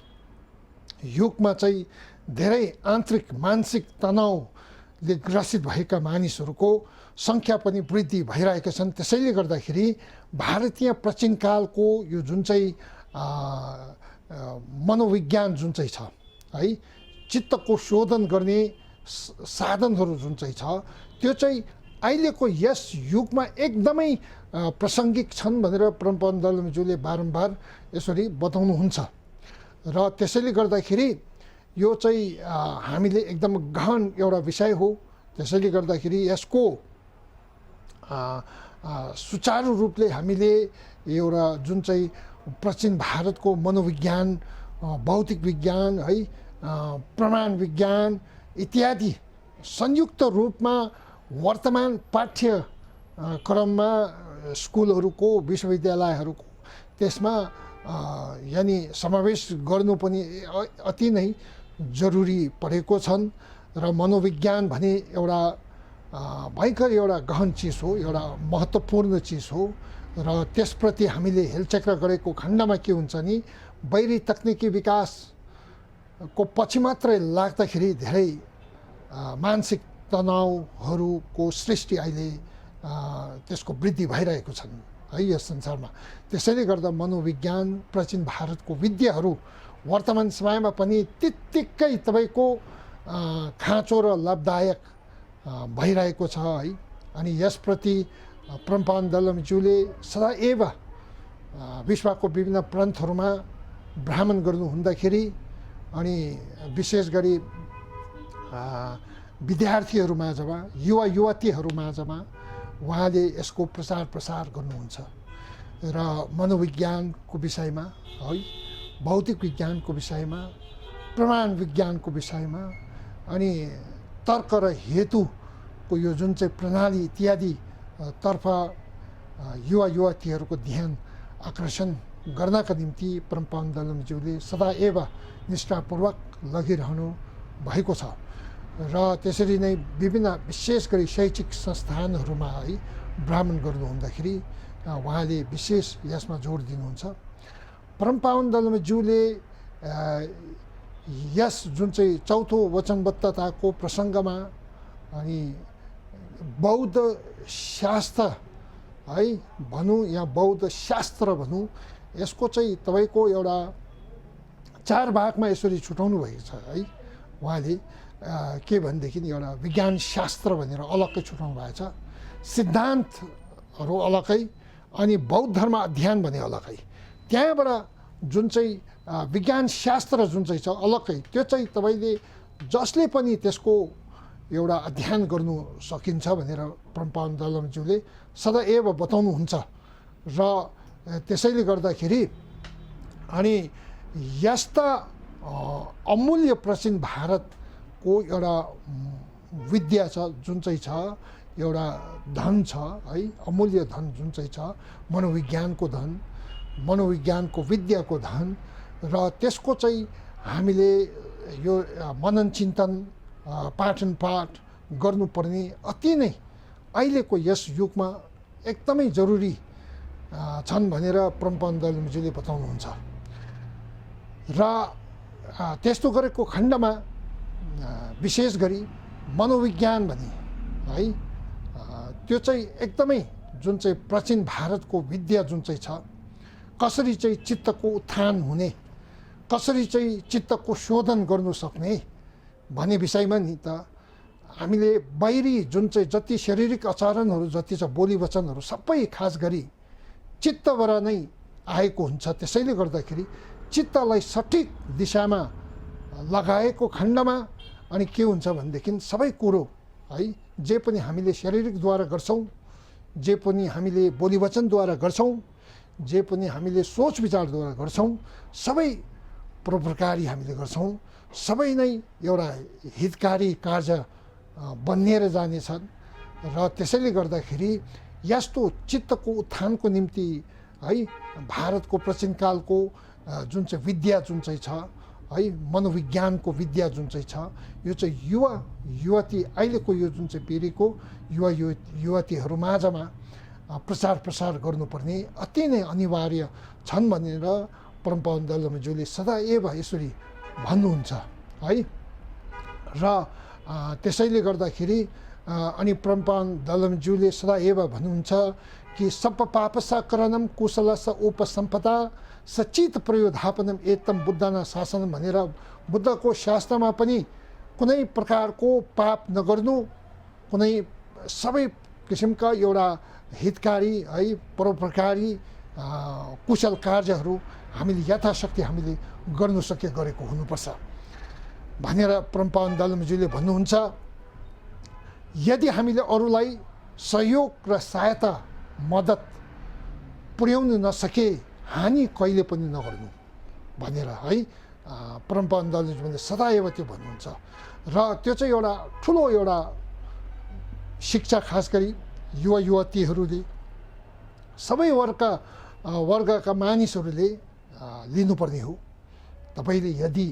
युगमा चाहिँ धेरै आन्तरिक मानसिक तनावले ग्रसित भएका मानिसहरूको सङ्ख्या पनि वृद्धि भइरहेका छन्। त्यसैले गर्दाखेरि भारतीय प्राचीनकालको यो जुन चाहिँ मनोविज्ञान जुन चाहिँ छ है, चित्तको शोधन गर्ने साधनहरू जुन चाहिँ छ त्यो चाहिँ अहिलेको यस युगमा एकदमै प्रासङ्गिक छन् भनेर परमपवन दलमज्यूले बारम्बार यसरी बताउनुहुन्छ। र त्यसैले गर्दाखेरि यो चाहिँ हामीले एकदम गहन एउटा विषय हो। त्यसैले गर्दाखेरि यसको सुचारू रूपले हामीले एउटा जुन चाहिँ प्राचीन भारतको मनोविज्ञान, भौतिक विज्ञान है, प्रमाण विज्ञान इत्यादि संयुक्त रूपमा वर्तमान पाठ्यक्रममा स्कुलहरूको, विश्वविद्यालयहरूको त्यसमा यानि समावेश गर्नु पनि अति नै जरुरी परेको छन्। र मनोविज्ञान भने एउटा भयङ्कर एउटा गहन चिज हो, एउटा महत्त्वपूर्ण चिज हो। र त्यसप्रति हामीले हेलचक्र गरेको खण्डमा के हुन्छ नि, बाहिरी तकनिकी विकासको पछि मात्रै लाग्दाखेरि धेरै मानसिक तनावहरूको सृष्टि अहिले त्यसको वृद्धि भइरहेको छन् है यस संसारमा। त्यसैले गर्दा मनोविज्ञान, प्राचीन भारतको विद्याहरू वर्तमान समयमा पनि त्यत्तिकै तपाईँको खाँचो र लाभदायक भइरहेको छ है। अनि यसप्रति परमपवन दलमज्यूले सदैव विश्वको विभिन्न प्रान्तहरूमा भ्रमण गर्नु हुँदाखेरि अनि विशेष गरी विद्यार्थीहरू माझमा, युवा युवतीहरू माझमा उहाँले यसको प्रसार गर्नुहुन्छ। र मनोविज्ञानको विषयमा है, भौतिक विज्ञानको विषयमा, प्रमाण विज्ञानको विषयमा अनि तर्क र हेतुको यो जुन चाहिँ प्रणाली इत्यादि तर्फ युवा युवतीहरूको ध्यान आकर्षण गर्नका निम्ति परमपवन दलमज्यूले सदैव निष्ठापूर्वक लगिरहनु भएको छ। र त्यसरी नै विभिन्न विशेष गरी शैक्षिक संस्थानहरूमा है भ्रमण गर्नुहुँदाखेरि उहाँले विशेष यसमा जोड दिनुहुन्छ। परमपवन दलमज्यूले यस जुन चाहिँ चौथो वचनबद्धताको प्रसङ्गमा अनि बौद्ध शास्त्र है भनौँ या बौद्ध शास्त्र भनौँ, यसको चाहिँ तपाईँको एउटा 4 भागमा यसरी छुटाउनु भएको छ है। उहाँले के भनेदेखि एउटा विज्ञान शास्त्र भनेर अलग्गै छुटाउनु भएको छ, सिद्धान्तहरू अलग्गै, अनि बौद्ध धर्म अध्ययन भने अलग्गै। त्यहाँबाट जुन चाहिँ विज्ञान शास्त्र जुन चाहिँ छ अलग्गै, त्यो चाहिँ तपाईँले जसले पनि त्यसको एउटा अध्ययन गर्नु सकिन्छ भनेर परमपवन दलमज्यूले सदैव बताउनुहुन्छ। र त्यसैले गर्दाखेरि अनि यस्ता अमूल्य प्राचीन भारतको एउटा विद्या छ जुन चाहिँ छ, एउटा धन छ है, अमूल्य धन जुन चाहिँ छ, मनोविज्ञानको धन, मनोविज्ञानको विद्याको धन। र त्यसको चाहिँ हामीले यो मनन चिन्तन, पाठन पाठ गर्नुपर्ने अति नै अहिलेको यस युगमा एकदमै जरुरी छन् भनेर परमपवन दलमज्यूले बताउनुहुन्छ। र त्यस्तो गरेको खण्डमा विशेष गरी मनोविज्ञान भने है त्यो चाहिँ एकदमै जुन चाहिँ प्राचीन भारतको विद्या जुन चाहिँ छ, कसरी चाहिँ चित्तको उत्थान हुने, कसरी चाहिँ चित्तको शोधन गर्नु सक्ने भन्ने विषयमा नि त हामीले बाहिरी जुन चाहिँ जति शारीरिक आचरणहरू जति छ, बोली वचनहरू सबै खास गरी चित्तबाट नै आएको हुन्छ। त्यसैले गर्दाखेरि चित्तलाई सठिक दिशामा लगाएको खण्डमा अनि के हुन्छ भनेदेखि सबै कुरो है, जे पनि हामीले शारीरिकद्वारा गर्छौँ, जे पनि हामीले बोली वचनद्वारा गर्छौँ, जे पनि हामीले सोच विचारद्वारा गर्छौँ, सबै परोपकारी हामीले गर्छौँ, सबै नै एउटा हितकारी कार्य बनिएर जानेछन्। र त्यसैले गर्दाखेरि यस्तो चित्तको उत्थानको निम्ति है भारतको प्राचीनकालको जुन चाहिँ विद्या जुन चाहिँ छ है, मनोविज्ञानको विद्या जुन चाहिँ छ, यो चाहिँ युवा युवती अहिलेको यो जुन चाहिँ पिँढीको युवा युवतीहरू माझमा प्रसार गर्नुपर्ने अति नै अनिवार्य छन् भनेर परमपवन दलमज्यूले सदैव यसरी भन्नुहुन्छ है। र त्यसैले गर्दाखेरि अनि परमपावन दलमज्यूले सदैव भन्नुहुन्छ कि सप्प पापसाकरणम कुशलस उपसम्पदा सचित प्रयोधापनम एतम बुद्धना शासनम भनेर बुद्धको शास्त्रमा पनि कुनै प्रकारको पाप नगर्नु, कुनै सबै किसिमका एउटा हितकारी है परोपकारी कुशल कार्यहरू हामीले यथाशक्ति हामीले गर्नु सके गरेको हुनुपर्छ भनेर परमपावन दलमज्यूले भन्नुहुन्छ। यदि हामीले अरूलाई सहयोग र सहायता मद्दत पुर्याउनु नसके हानि कहिले पनि नगर्नु भनेर है परमपावन दलमज्यूले सदैव त्यो भन्नुहुन्छ। र त्यो चाहिँ एउटा ठुलो एउटा शिक्षा खास गरी युवा युवतीहरूले सबै वर्गका मानिसहरूले लिनुपर्ने हो। तपाईँले यदि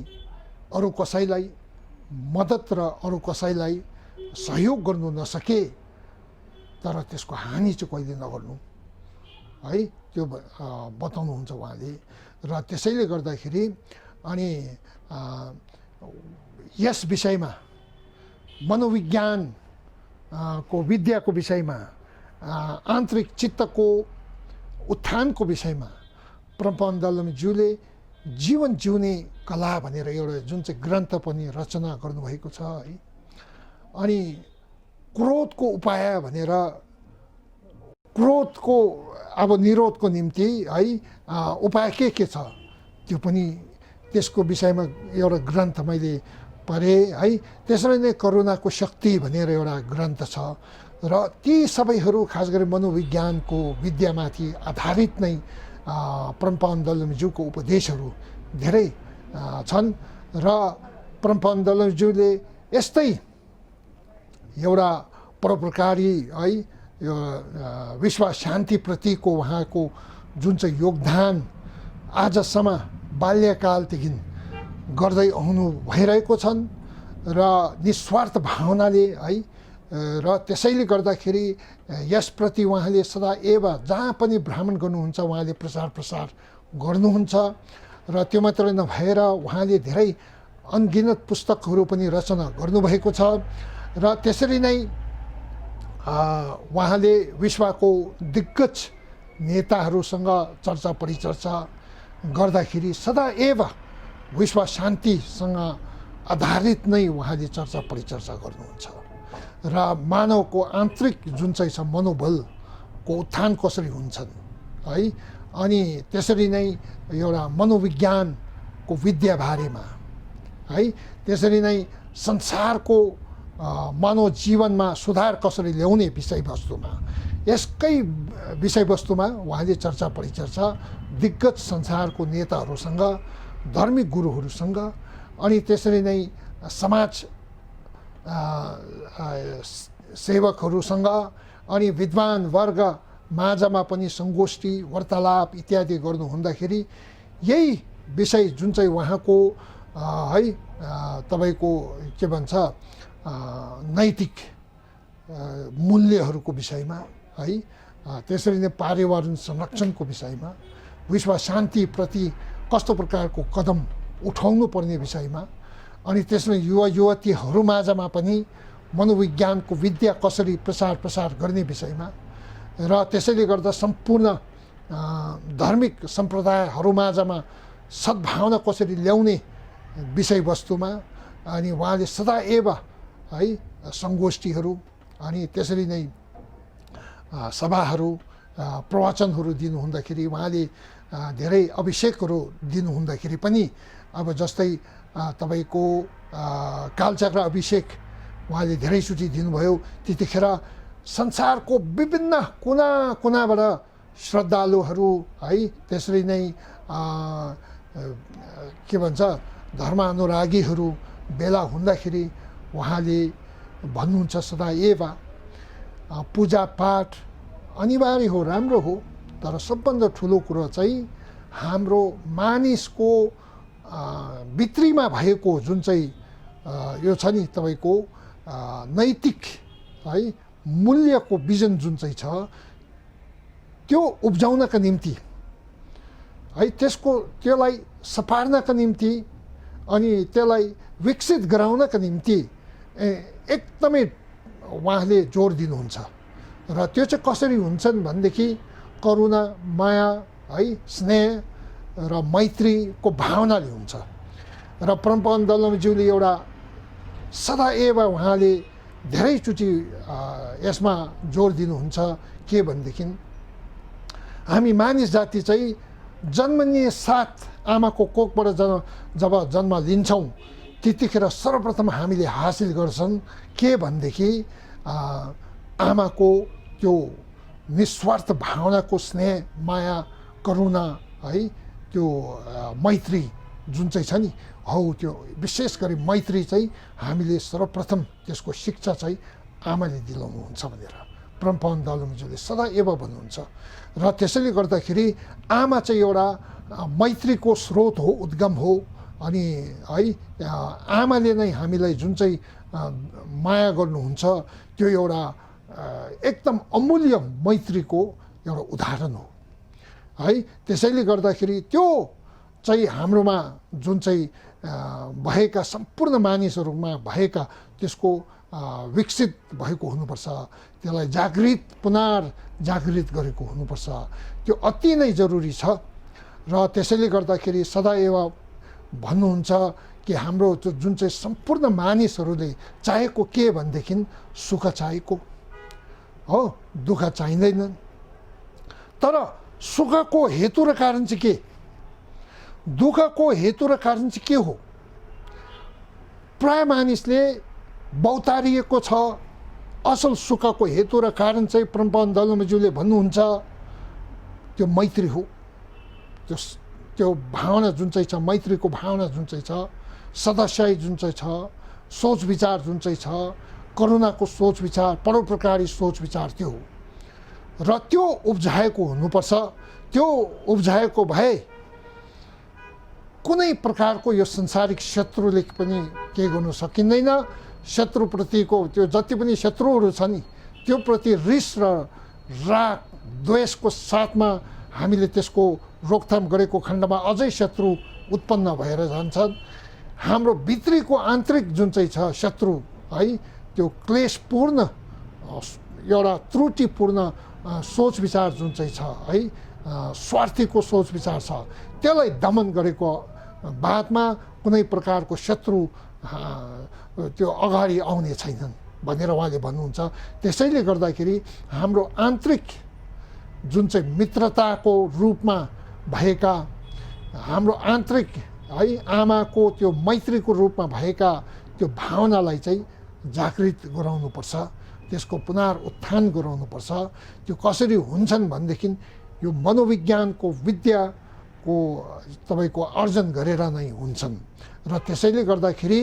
अरू कसैलाई मद्दत र अरू कसैलाई सहयोग गर्नु नसके तर त्यसको हानि चाहिँ कहिले नगर्नु है, त्यो बताउनुहुन्छ उहाँले। र त्यसैले गर्दाखेरि अनि यस विषयमा मनोविज्ञान को विद्याको विषयमा आन्तरिक चित्तको उत्थानको विषयमा परमपावन दलमज्यूले जीवन जिउने कला भनेर एउटा जुन चाहिँ ग्रन्थ पनि रचना गर्नुभएको छ है। अनि क्रोधको उपाय भनेर क्रोधको अब निरोधको निम्ति है उपाय के छ त्यो पनि त्यसको विषयमा एउटा ग्रन्थ मैले पढेँ है। त्यसरी नै करुणाको शक्ति भनेर एउटा ग्रन्थ छ र ती सबैहरू खास गरी मनोविज्ञानको विद्यामाथि आधारित नै परमपावन दलमज्यूको उपदेशहरू धेरै छन्। र परमपावन दलमज्यूले यस्तै एउटा परोपकारी है यो विश्व शान्तिप्रतिको उहाँको जुन चाहिँ योगदान आजसम्म बाल्यकालदेखि गर्दै आउनु भइरहेको छन् र निस्वार्थ भावनाले है। र त्यसैले गर्दाखेरि यसप्रति उहाँले सदैव जहाँ पनि भ्रमण गर्नुहुन्छ उहाँले प्रसार गर्नुहुन्छ। र त्यो मात्रै नभएर उहाँले धेरै अनगिनत पुस्तकहरू पनि रचना गर्नुभएको छ। र त्यसरी नै उहाँले विश्वको दिग्गज नेताहरूसँग चर्चा परिचर्चा गर्दाखेरि सदैव विश्व शान्तिसँग आधारित नै उहाँले चर्चा परिचर्चा गर्नुहुन्छ। र मानवको आन्तरिक जुन चाहिँ छ मनोबलको उत्थान कसरी हुन्छन् है। अनि त्यसरी नै एउटा मनोविज्ञानको विद्या बारेमा है, त्यसरी नै संसारको मानव जीवनमा सुधार कसरी ल्याउने विषयवस्तुमा यसकै विषयवस्तुमा उहाँले चर्चा परिचर्चा दिग्गज संसारको नेताहरूसँग धार्मिक गुरुहरूसँग अनि त्यसरी नै समाज सेवकहरूसँग अनि विद्वान वर्ग माझमा पनि सङ्गोष्ठी वार्तालाप इत्यादि गर्नु हुँदाखेरि यही विषय जुन चाहिँ उहाँको है तपाईँको के भन्छ नैतिक मूल्यहरूको विषयमा है, त्यसरी नै पर्यावरण संरक्षणको विषयमा विश्व शान्तिप्रति कस्तो प्रकारको कदम उठाउनु पर्ने विषयमा अनि त्यसमा युवा युवतीहरू माझमा पनि मनोविज्ञानको विद्या कसरी प्रसार गर्ने विषयमा र त्यसैले गर्दा सम्पूर्ण धार्मिक सम्प्रदायहरू माझमा सद्भावना कसरी ल्याउने विषयवस्तुमा अनि उहाँले सदैव है सङ्गोष्ठीहरू अनि त्यसरी नै सभाहरू प्रवचनहरू दिनुहुँदाखेरि उहाँले धेरै अभिषेकहरू दिनुहुँदाखेरि पनि अब जस्तै तपाईँको कालचक्र अभिषेक उहाँले धेरैचोटि दिनुभयो। त्यतिखेर संसारको विभिन्न कुना कुनाबाट श्रद्धालुहरू है त्यसरी नै के भन्छ धर्मानुरागीहरू भेला हुँदाखेरि उहाँले भन्नुहुन्छ सदैव पूजापाठ अनिवार्य हो, राम्रो हो, तर सबभन्दा ठुलो कुरो चाहिँ हाम्रो मानिसको भित्रीमा भएको जुन चाहिँ यो छ नि तपाईँको नैतिक है मूल्यको बिजन जुन चाहिँ छ त्यो उब्जाउनका निम्ति है त्यसलाई सपार्नका निम्ति अनि त्यसलाई विकसित गराउनका निम्ति एकदमै उहाँले जोड दिनुहुन्छ। र त्यो चाहिँ कसरी हुन्छन् भनेदेखि करुणा, माया, है, स्नेह र मैत्रीको भावनाले हुन्छ। र परमपवन दलमज्यूले एउटा सदैव उहाँले धेरैचोटि यसमा जोड दिनुहुन्छ के भनेदेखि हामी मानिस जाति चाहिँ जन्मने साथ आमाको कोखबाट जब जन्म लिन्छौँ त्यतिखेर सर्वप्रथम हामीले हासिल गर्छन् के भनेदेखि आमाको त्यो निस्वार्थ भावनाको स्नेह, माया, करुणा, है, त्यो मैत्री जुन चाहिँ छ नि, हौ त्यो विशेष गरी मैत्री चाहिँ हामीले सर्वप्रथम त्यसको शिक्षा चाहिँ आमाले दिलाउनुहुन्छ भनेर परमपवन दलमज्यूले सदैव भन्नुहुन्छ। र त्यसैले गर्दाखेरि आमा चाहिँ एउटा मैत्रीको स्रोत हो, उद्गम हो। अनि है, आमाले नै हामीलाई जुन चाहिँ माया गर्नुहुन्छ त्यो एउटा एकदम अमूल्य मैत्रीको एउटा उदाहरण हो, है। त्यसैले गर्दाखेरि त्यो चाहिँ हाम्रोमा जुन चाहिँ भएका सम्पूर्ण मानिसहरूमा भएका त्यसको विकसित भएको हुनुपर्छ, त्यसलाई जागृत पुनर्जागृत गरेको हुनुपर्छ, त्यो अति नै जरुरी छ। र त्यसैले गर्दाखेरि सदैव भन्नुहुन्छ कि हाम्रो जुन चाहिँ सम्पूर्ण मानिसहरूले चाहेको के भनेदेखि सुख चाहेको हो, दुःख चाहिँदैन। तर सुखको हेतु र कारण चाहिँ के, दुःखको हेतु र कारण चाहिँ के हो? प्राय मानिसले बौतारिएको छ। असल सुखको हेतु र कारण चाहिँ परमपवन दलमज्यूले भन्नुहुन्छ त्यो मैत्री हो। त्यो भावना जुन चाहिँ छ, मैत्रीको भावना जुन चाहिँ छ, सदस्याई जुन चाहिँ छ, सोच विचार जुन चाहिँ छ, करुणाको सोच विचार, परोपकारी सोच विचार त्यो हो। र त्यो उब्जाएको हुनुपर्छ। त्यो उब्जाएको भए कुनै प्रकारको यो संसारिक शत्रुले पनि केही गर्नु सकिँदैन। शत्रुप्रतिको त्यो जति पनि शत्रुहरू छ नि, त्यो प्रति रिस र राग द्वेषको साथमा हामीले त्यसको रोकथाम गरेको खण्डमा अझै शत्रु उत्पन्न भएर जान्छन्। हाम्रो भित्रीको आन्तरिक जुन चाहिँ छ शत्रु, है, त्यो क्लेशपूर्ण एउटा त्रुटिपूर्ण सोच विचार जुन चाहिँ छ, है, स्वार्थीको सोच विचार छ, त्यसलाई दमन गरेको बादमा कुनै प्रकारको शत्रु त्यो अगाडि आउने छैनन् भनेर उहाँले भन्नुहुन्छ। त्यसैले गर्दाखेरि हाम्रो आन्तरिक जुन चाहिँ मित्रताको रूपमा भएका, हाम्रो आन्तरिक, है, आमाको त्यो मैत्रीको रूपमा भएका त्यो भावनालाई चाहिँ जागृत गराउनुपर्छ, त्यसको पुनरुत्थान गराउनुपर्छ। त्यो कसरी हुन्छन् भनेदेखि यो मनोविज्ञानको विद्याको तपाईँको अर्जन गरेर नै हुन्छन्। र त्यसैले गर्दाखेरि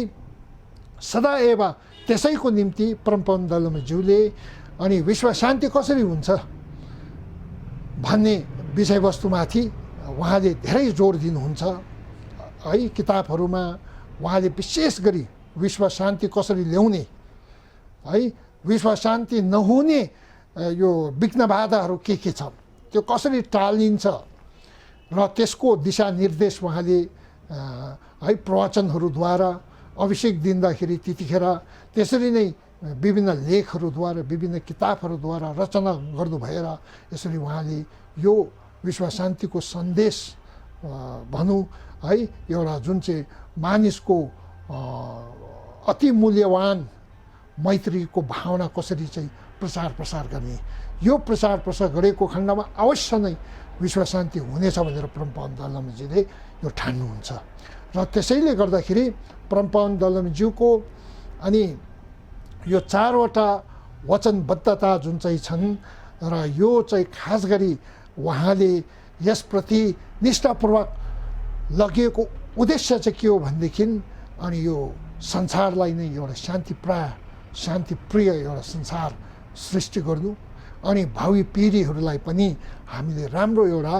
सदैव त्यसैको निम्ति परमपवन दलमज्यूले अनि विश्व शान्ति कसरी हुन्छ भन्ने विषयवस्तुमाथि उहाँले धेरै जोड दिनुहुन्छ, है। किताबहरूमा उहाँले विशेष गरी विश्व शान्ति कसरी ल्याउने, है, विश्व शान्ति नहुने यो विघ्न बाधाहरू के छ, त्यो कसरी टालिन्छ र त्यसको दिशानिर्देश उहाँले, है, प्रवचनहरूद्वारा अभिषेक दिँदाखेरि त्यतिखेर त्यसरी नै विभिन्न लेखहरूद्वारा, विभिन्न किताबहरूद्वारा रचना गर्नु भएर यसरी उहाँले यो विश्व शान्तिको सन्देश भनौँ, है, एउटा जुन चाहिँ मानिसको अति मूल्यवान मैत्रीको भावना कसरी चाहिँ प्रचार प्रसार गर्ने, यो प्रचार प्रसार गरेको खण्डमा अवश्य नै विश्व शान्ति हुनेछ भनेर परमपवन दलमज्यूले यो ठान्नुहुन्छ। र त्यसैले गर्दाखेरि परमपवन दलमज्यूको अनि यो चारवटा वचनबद्धता जुन चाहिँ छन् र यो चाहिँ खास गरी उहाँले यसप्रति निष्ठापूर्वक लगिएको उद्देश्य चाहिँ के हो भनेदेखि अनि यो संसारलाई नै एउटा शान्तिप्रिय एउटा संसार सृष्टि गर्नु अनि भावी पिँढीहरूलाई पनि हामीले राम्रो एउटा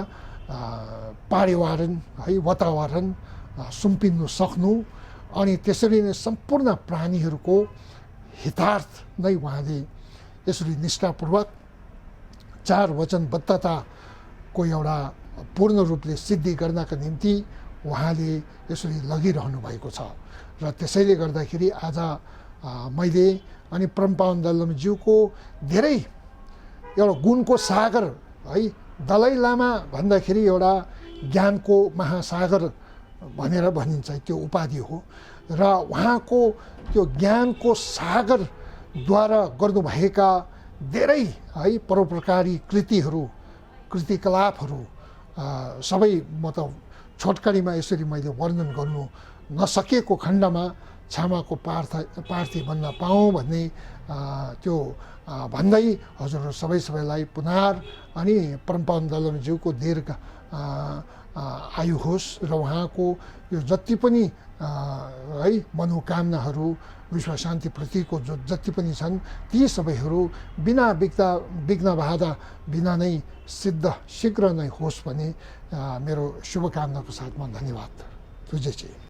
पर्यावरण, है, वातावरण सुम्पिनु सक्नु अनि त्यसरी नै सम्पूर्ण प्राणीहरूको हितार्थ नै उहाँले यसरी निष्ठापूर्वक चार वचनबद्धताको एउटा पूर्ण रूपले सिद्धि गर्नका निम्ति उहाँले यसरी लगिरहनु भएको छ। र त्यसैले गर्दाखेरि आज मैले अनि परमपावन दलमज्यूको धेरै एउटा गुणको सागर है, दलाई लामा भन्दाखेरि एउटा ज्ञानको महासागर भनेर भनिन्छ, त्यो उपाधि हो। र उहाँको त्यो ज्ञानको सागरद्वारा गर्नुभएका धेरै है परोपकारी कृतिकलापहरू सबै म त छोटकरीमा यसरी मैले वर्णन गर्नु नसकेको खण्डमा क्षमाको प्रार्थी बन्न पाऊँ भन्ने त्यो भन्दै हजुरहरू सबैलाई पुनः अनि परमपावन दलमज्यूको दीर्घ आयु होस् र उहाँको यो जति पनि है मनोकामनाहरू विश्व शान्ति प्रतिको जति पनि छन् ती सबैहरू बिना विघ्न बाधा बिना नै शीघ्र नै होस् भन्ने मेरो शुभकामनाको साथमा धन्यवाद। तुझे चाहिँ